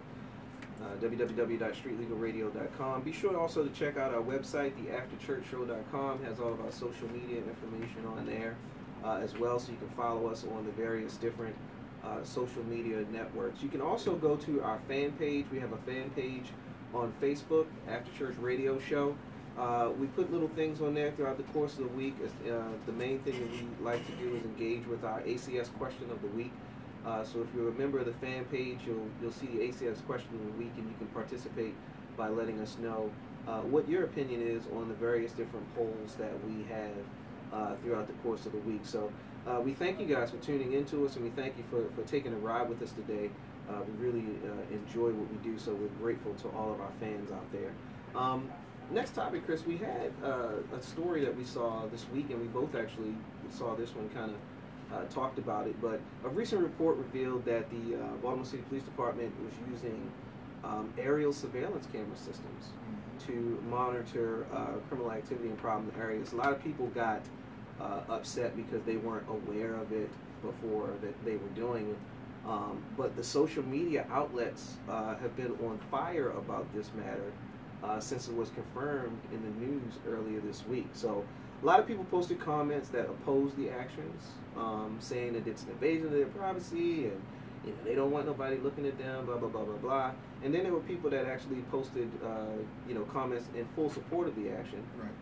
Speaker 1: www.streetlegalradio.com. Be sure also to check out our website, theafterchurchshow.com. Has all of our social media information on there as well, so you can follow us on the various different social media networks. You can also go to our fan page. We have a fan page on Facebook, After Church Radio Show. We put little things on there throughout the course of the week. The main thing that we like to do is engage with our ACS question of the week. So if you're a member of the fan page, you'll see the ACS question of the week, and you can participate by letting us know what your opinion is on the various different polls that we have throughout the course of the week. So we thank you guys for tuning into us, and we thank you for taking a ride with us today. We really enjoy what we do, so we're grateful to all of our fans out there. Next topic, Chris, we had a story that we saw this week, and we both actually saw this one, kind of talked about it, but a recent report revealed that the Baltimore City Police Department was using aerial surveillance camera systems to monitor criminal activity in problem areas. A lot of people got upset because they weren't aware of it before that they were doing it. But the social media outlets have been on fire about this matter since it was confirmed in the news earlier this week. So a lot of people posted comments that opposed the actions, saying that it's an invasion of their privacy and they don't want nobody looking at them, blah, blah, blah, blah, blah. And then there were people that actually posted comments in full support of the action, right.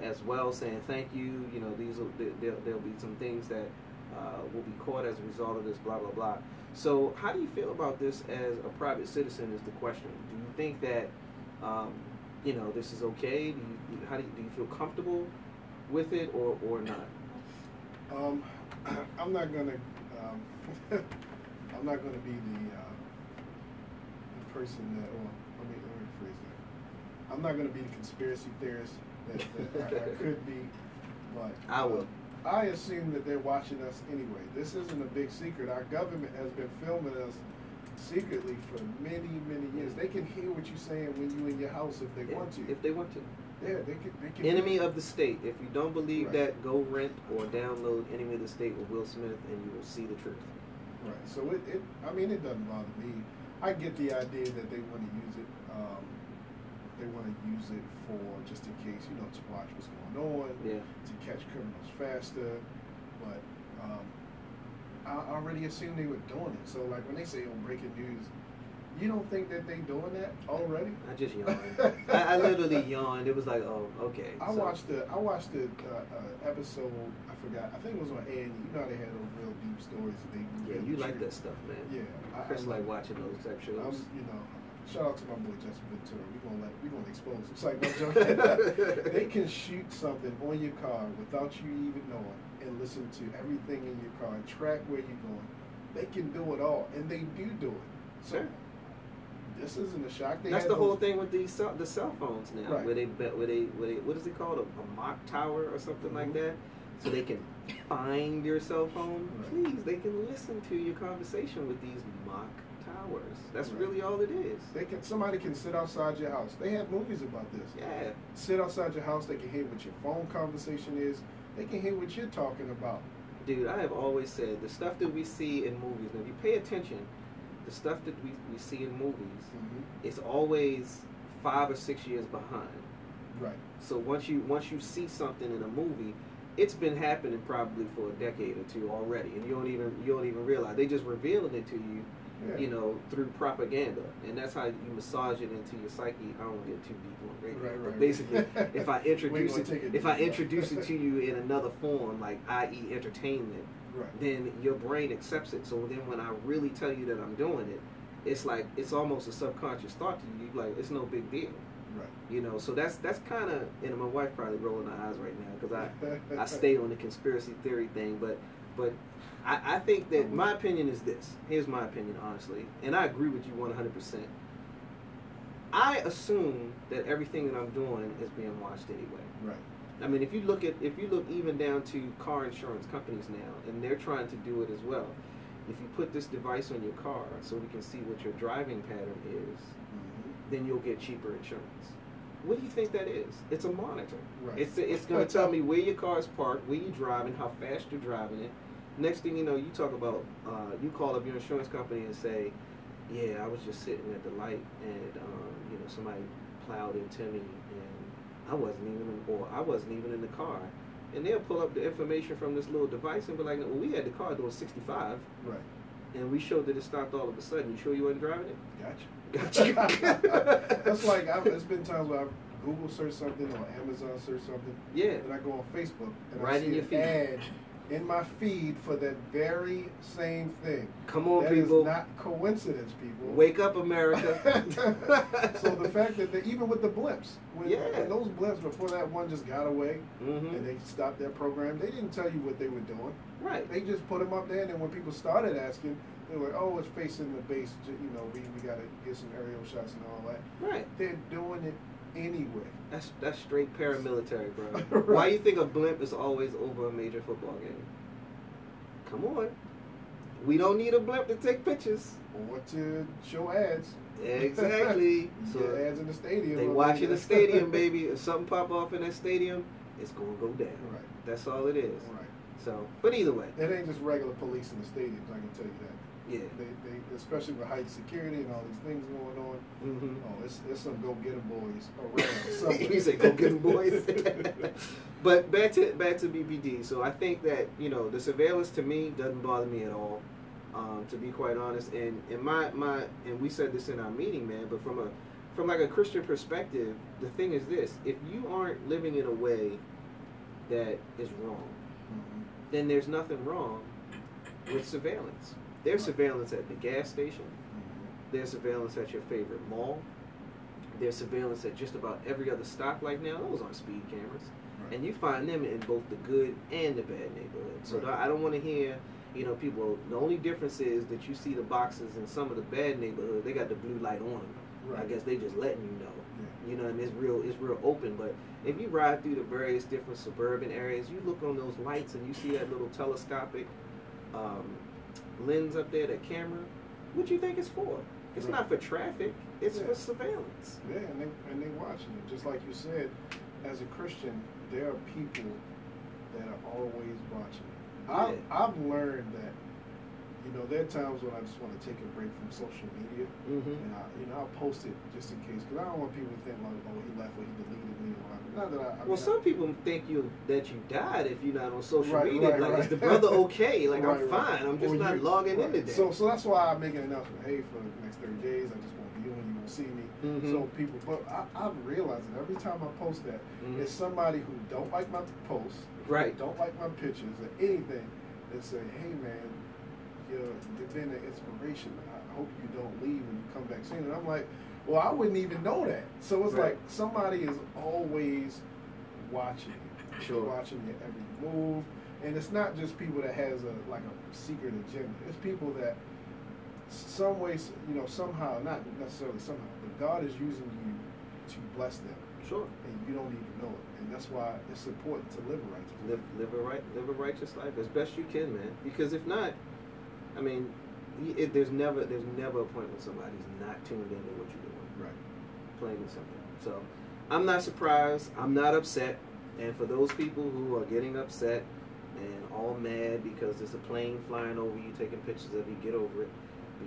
Speaker 1: As well, saying thank you, there'll be some things that will be caught as a result of this, blah, blah, blah. So how do you feel about this as a private citizen is the question. Do you think that this is okay? Do you feel comfortable with it or not?
Speaker 2: I'm not gonna I'm not gonna be the person that, let me rephrase that. I'm not gonna be the conspiracy theorist that I could be, but
Speaker 1: I would.
Speaker 2: I assume that they're watching us anyway. This isn't a big secret. Our government has been filming us secretly for many, many years. They can hear what you're saying when you're in your house if they want to.
Speaker 1: If they want to.
Speaker 2: Yeah, they can.
Speaker 1: Enemy of the State. If you don't believe that, go rent or download Enemy of the State with Will Smith, and you will see the truth.
Speaker 2: Right. So it doesn't bother me. I get the idea that they want to use it. They want to use it for just in case, to watch what's going on, to catch criminals faster. But I already assumed they were doing it. So like when they say on breaking news, you don't think that they doing that already?
Speaker 1: I just yawned. I literally yawned. It was like, oh, okay.
Speaker 2: I watched the episode. I forgot. I think it was on A&E. You know how they had those real deep stories.
Speaker 1: You like that stuff, man.
Speaker 2: Yeah,
Speaker 1: Chris like watching those type shows.
Speaker 2: Shout out to my boy Justin Ventura. We're gonna expose him. It's like no joke. They can shoot something on your car without you even knowing, and listen to everything in your car and track where you're going. They can do it all, and they do it. So,
Speaker 1: sure.
Speaker 2: This isn't a shock.
Speaker 1: That's the whole thing with the cell phones now,
Speaker 2: right.
Speaker 1: where they what is it called, a mock tower or something like that, so they can find your cell phone.
Speaker 2: Right.
Speaker 1: Please, they can listen to your conversation with these mock towers. That's really all it is.
Speaker 2: Somebody can sit outside your house. They have movies about this.
Speaker 1: Yeah.
Speaker 2: Sit outside your house. They can hear what your phone conversation is. They can hear what you're talking about.
Speaker 1: Dude, I have always said the stuff that we see in movies. Now, if you pay attention, the stuff that we see in movies is always 5 or 6 years behind.
Speaker 2: Right.
Speaker 1: So once you see something in a movie, it's been happening probably for a decade or two already, and you don't even realize. They just revealing it to you, through propaganda, and that's how you massage it into your psyche. I don't want to get too deep on radio, but basically, if I introduce it to you in another form, like i.e. entertainment, then your brain accepts it. So then when I really tell you that I'm doing it, it's like it's almost a subconscious thought to you. Like it's no big deal.
Speaker 2: Right.
Speaker 1: You know, so that's kind of, and my wife probably rolling her eyes right now because I stay on the conspiracy theory thing, but I think that my opinion is this. Here's my opinion, honestly, and I agree with you 100%. I assume that everything that I'm doing is being watched anyway.
Speaker 2: Right.
Speaker 1: I mean, if you look even down to car insurance companies now, and they're trying to do it as well. If you put this device on your car so we can see what your driving pattern is, then you'll get cheaper insurance. What do you think that is? It's a monitor.
Speaker 2: Right.
Speaker 1: It's going to tell me where your car is parked, where you're driving, how fast you're driving it. Next thing you know, you talk about, you call up your insurance company and say, yeah, I was just sitting at the light and, you know, somebody plowed into me and I wasn't even in the car. And they'll pull up the information from this little device and be like, well, we had the car doing 65.
Speaker 2: Right.
Speaker 1: And we showed that it stopped all of a sudden. You sure you wasn't driving it?
Speaker 2: Gotcha. That's like, there's been times where I've Google search something or Amazon search something.
Speaker 1: Yeah.
Speaker 2: And I go on Facebook and
Speaker 1: right
Speaker 2: I
Speaker 1: in
Speaker 2: see
Speaker 1: your
Speaker 2: an
Speaker 1: feed.
Speaker 2: ad in my feed for that very same thing.
Speaker 1: Come on,
Speaker 2: that
Speaker 1: people.
Speaker 2: That is not coincidence, people.
Speaker 1: Wake up, America.
Speaker 2: So the fact that even with the blimps, when those blimps, before that one just got away and they stopped their program, they didn't tell you what they were doing.
Speaker 1: Right.
Speaker 2: They just put them up there, and then when people started asking, they were like, oh, it's facing the base, you know, we got to get some aerial shots and all that.
Speaker 1: Right.
Speaker 2: They're doing it anyway.
Speaker 1: That's straight paramilitary, bro.
Speaker 2: Right.
Speaker 1: Why you think a blimp is always over a major football game? Come on. We don't need a blimp to take pictures.
Speaker 2: Or to show ads.
Speaker 1: Exactly. So
Speaker 2: ads in the stadium.
Speaker 1: They watching the stadium, baby. If something pop off in that stadium, it's gonna go down.
Speaker 2: Right.
Speaker 1: That's all it is.
Speaker 2: Right.
Speaker 1: So, but either way.
Speaker 2: It ain't just regular police in the stadiums, I can tell you that.
Speaker 1: Yeah.
Speaker 2: They especially with heightened security and all these things going on.
Speaker 1: Mm-hmm.
Speaker 2: Oh, it's some go get 'em boys around.
Speaker 1: You say go get 'em boys. But back to BPD. So I think that, you know, the surveillance to me doesn't bother me at all. To be quite honest, and we said this in our meeting, man. But from like a Christian perspective, the thing is this: if you aren't living in a way that is wrong, then there's nothing wrong with surveillance. There's surveillance at the gas station. There's surveillance at your favorite mall. There's surveillance at just about every other stoplight now. Those aren't speed cameras. Right. And you find them in both the good and the bad neighborhoods. So I don't want to hear, you know, people, the only difference is that you see the boxes in some of the bad neighborhoods, they got the blue light on them. Right. I guess they just letting you know. Yeah. You know, and it's real open. But if you ride through the various different suburban areas, you look on those lights and you see that little telescopic lens up there, that camera. What you think it's for? It's not for traffic. It's for surveillance.
Speaker 2: Yeah, and they watching it. Just like you said, as a Christian, there are people that are always watching. I've learned that, you know, there are times when I just want to take a break from social media, and I'll post it just in case, because I don't want people to think like, oh, he left or he deleted me or whatever. Not that
Speaker 1: some people think that you died if you're not on social media. Is the brother okay? Like I'm fine. I'm just not logging in today.
Speaker 2: So that's why I make an announcement. Hey, for the next 30 days, I just won't be on. You won't see me. So people, but I've realized that every time I post that, it's somebody who don't like my posts, don't like my pictures or anything, that say, hey man, you've been an inspiration. I hope you don't leave and you come back soon. And I'm like, well, I wouldn't even know that. So it's like somebody is always watching you, watching your every move. And it's not just people that has a secret agenda. It's people that some ways, you know, somehow, not necessarily somehow, but God is using you to bless them. Sure. And you don't even know it. And that's why it's important to live a righteous life.
Speaker 1: Live a righteous life as best you can, man. Because if not, I mean, there's never a point when somebody's not tuned into what you're doing.
Speaker 2: Right.
Speaker 1: Plain and simple. So I'm not surprised. I'm not upset. And for those people who are getting upset and all mad because there's a plane flying over you, taking pictures of you, get over it.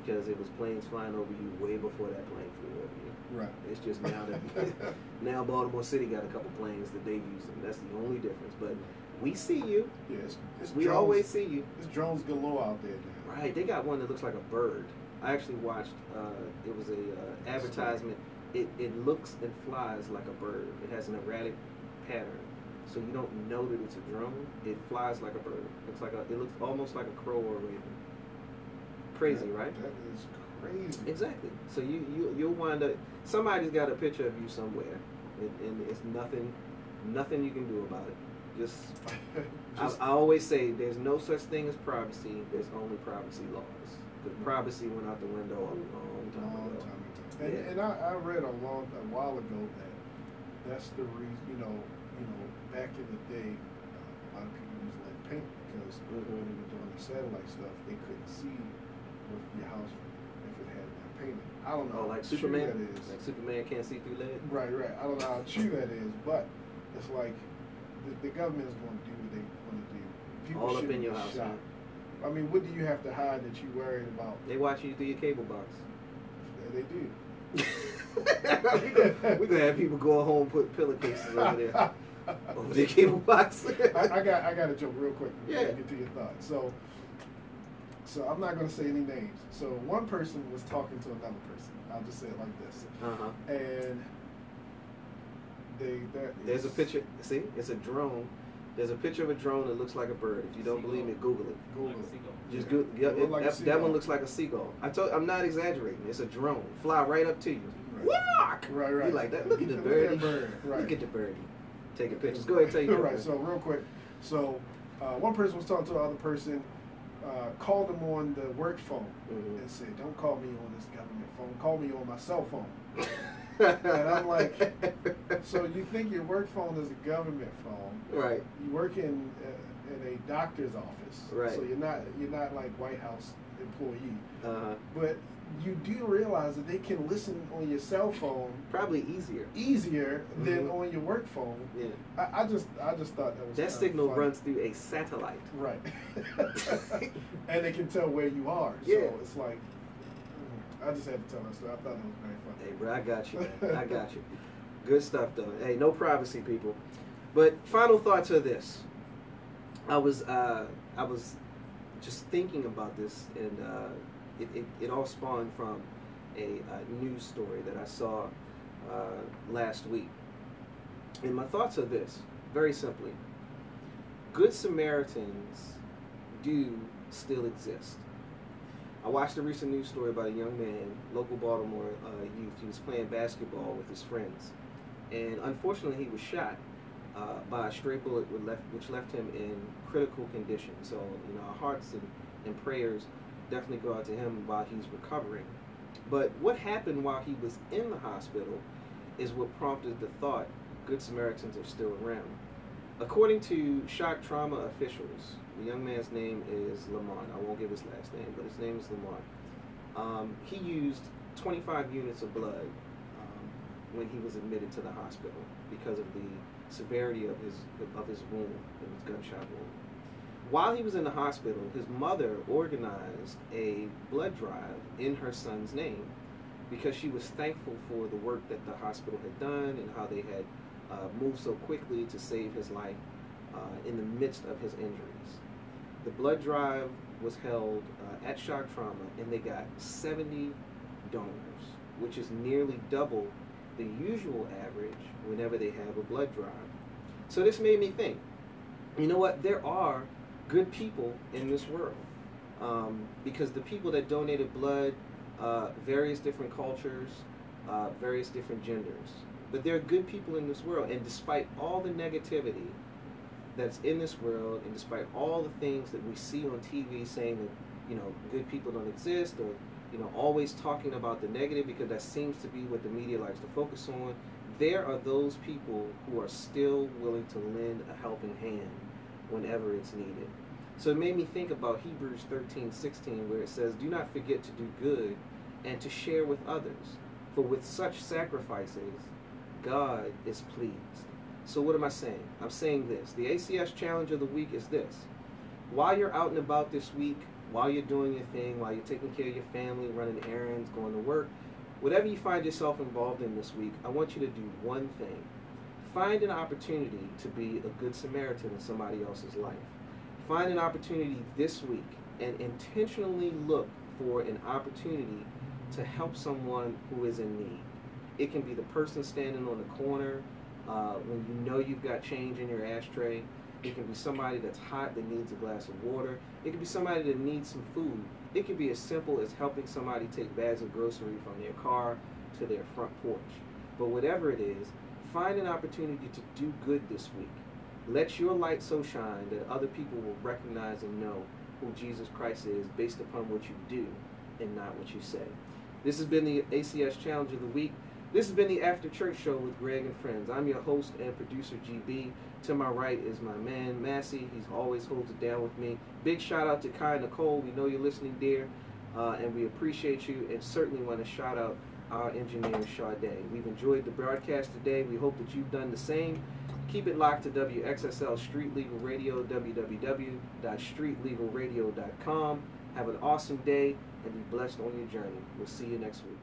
Speaker 1: Because it was planes flying over you way before that plane flew over you.
Speaker 2: Right.
Speaker 1: It's just now that now Baltimore City got a couple planes that they use them. That's the only difference. But we see you.
Speaker 2: Yes.
Speaker 1: We drones, always see you.
Speaker 2: There's drones galore out there now.
Speaker 1: Right. They got one that looks like a bird. I actually watched. It was a advertisement. It looks and flies like a bird. It has an erratic pattern, so you don't know that it's a drone. It flies like a bird. It looks almost like a crow or a raven. Crazy, right?
Speaker 2: That is crazy.
Speaker 1: Exactly. So you'll wind up. Somebody's got a picture of you somewhere, and it's nothing you can do about it. Just I always say there's no such thing as privacy. There's only privacy laws. Because privacy went out the window a long time ago.
Speaker 2: And I read a while ago that that's the reason. Back in the day, a lot of people used lead paint because when they were doing the satellite stuff, they couldn't see with your house if it had lead paint. I don't know.
Speaker 1: Oh, like
Speaker 2: how
Speaker 1: Superman.
Speaker 2: True that is.
Speaker 1: Like Superman can't see through lead.
Speaker 2: Right. I don't know how true that is, but it's like the government is going to do what they want to do. People
Speaker 1: All up
Speaker 2: shouldn't
Speaker 1: in your
Speaker 2: be
Speaker 1: house.
Speaker 2: shot.
Speaker 1: Man.
Speaker 2: I mean, what do you have to hide that you worried about?
Speaker 1: They watch you through your cable box.
Speaker 2: Yeah, they do.
Speaker 1: we gonna have people go home and put pillowcases over there. Over their cable box.
Speaker 2: I got a joke real quick before
Speaker 1: Yeah.
Speaker 2: I get to your thoughts. So I'm not going to say any names. So one person was talking to another person. I'll just say it like this. And
Speaker 1: there's a picture. See, it's a drone. There's a picture of a drone that looks like a bird. If you don't believe me, Google it.
Speaker 2: Google it.
Speaker 1: Just go. Yeah, that one looks like a seagull. I'm not exaggerating. It's a drone. Fly right up to you. Walk.
Speaker 2: Right.
Speaker 1: You like that? Look at the birdie.
Speaker 2: Right.
Speaker 1: Look at the birdie. Taking pictures. Go ahead and tell you.
Speaker 2: Right. So real quick. So one person was talking to the other person. Called them on the work phone and said, "Don't call me on this government phone. Call me on my cell phone." And I'm like, so you think your work phone is a government phone?
Speaker 1: Right.
Speaker 2: You work in a doctor's office,
Speaker 1: right?
Speaker 2: So you're not like White House employee, but you do realize that they can listen on your cell phone
Speaker 1: probably easier
Speaker 2: than on your work phone.
Speaker 1: Yeah.
Speaker 2: I just thought that was
Speaker 1: that signal
Speaker 2: funny.
Speaker 1: runs through a satellite,
Speaker 2: right? And they can tell where you are.
Speaker 1: Yeah.
Speaker 2: So it's like I just had to tell that story. I thought it was very funny.
Speaker 1: Hey, bro, I got you, man. I got you. Good stuff, though. Hey, no privacy, people. But final thoughts are this. I was just thinking about this, and it all spawned from a news story that I saw last week. And my thoughts are this, very simply. Good Samaritans do still exist. I watched a recent news story about a young man, local Baltimore youth. He was playing basketball with his friends. And unfortunately, he was shot by a stray bullet which left him in critical condition. So, our hearts and prayers definitely go out to him while he's recovering. But what happened while he was in the hospital is what prompted the thought, Good Samaritans are still around. According to shock trauma officials, the young man's name is Lamont. I won't give his last name, but his name is Lamont. He used 25 units of blood when he was admitted to the hospital because of the severity of his wound, of his gunshot wound. While he was in the hospital, his mother organized a blood drive in her son's name because she was thankful for the work that the hospital had done and how they had moved so quickly to save his life in the midst of his injuries. The blood drive was held at Shock Trauma, and they got 70 donors, which is nearly double the usual average whenever they have a blood drive. So this made me think, you know what, there are good people in this world, because the people that donated blood, various different cultures, various different genders, but there are good people in this world, and despite all the negativity that's in this world, and despite all the things that we see on TV saying that, good people don't exist, or, always talking about the negative, because that seems to be what the media likes to focus on, there are those people who are still willing to lend a helping hand whenever it's needed. So it made me think about Hebrews 13:16, where it says, "Do not forget to do good and to share with others, for with such sacrifices, God is pleased." So what am I saying? I'm saying this. The ACS challenge of the week is this. While you're out and about this week, while you're doing your thing, while you're taking care of your family, running errands, going to work, whatever you find yourself involved in this week, I want you to do one thing. Find an opportunity to be a good Samaritan in somebody else's life. Find an opportunity this week and intentionally look for an opportunity to help someone who is in need. It can be the person standing on the corner when you know you've got change in your ashtray. It can be somebody that's hot that needs a glass of water. It can be somebody that needs some food. It can be as simple as helping somebody take bags of grocery from their car to their front porch. But whatever it is, find an opportunity to do good this week. Let your light so shine that other people will recognize and know who Jesus Christ is based upon what you do and not what you say. This has been the ACS Challenge of the Week. This has been the After Church Show with Greg and Friends. I'm your host and producer, GB. To my right is my man, Massey. He's always holds it down with me. Big shout out to Kai Nicole. We know you're listening, dear, and we appreciate you, and certainly want to shout out our engineer, Sade. We've enjoyed the broadcast today. We hope that you've done the same. Keep it locked to WXSL Street Legal Radio, www.streetlegalradio.com. Have an awesome day and be blessed on your journey. We'll see you next week.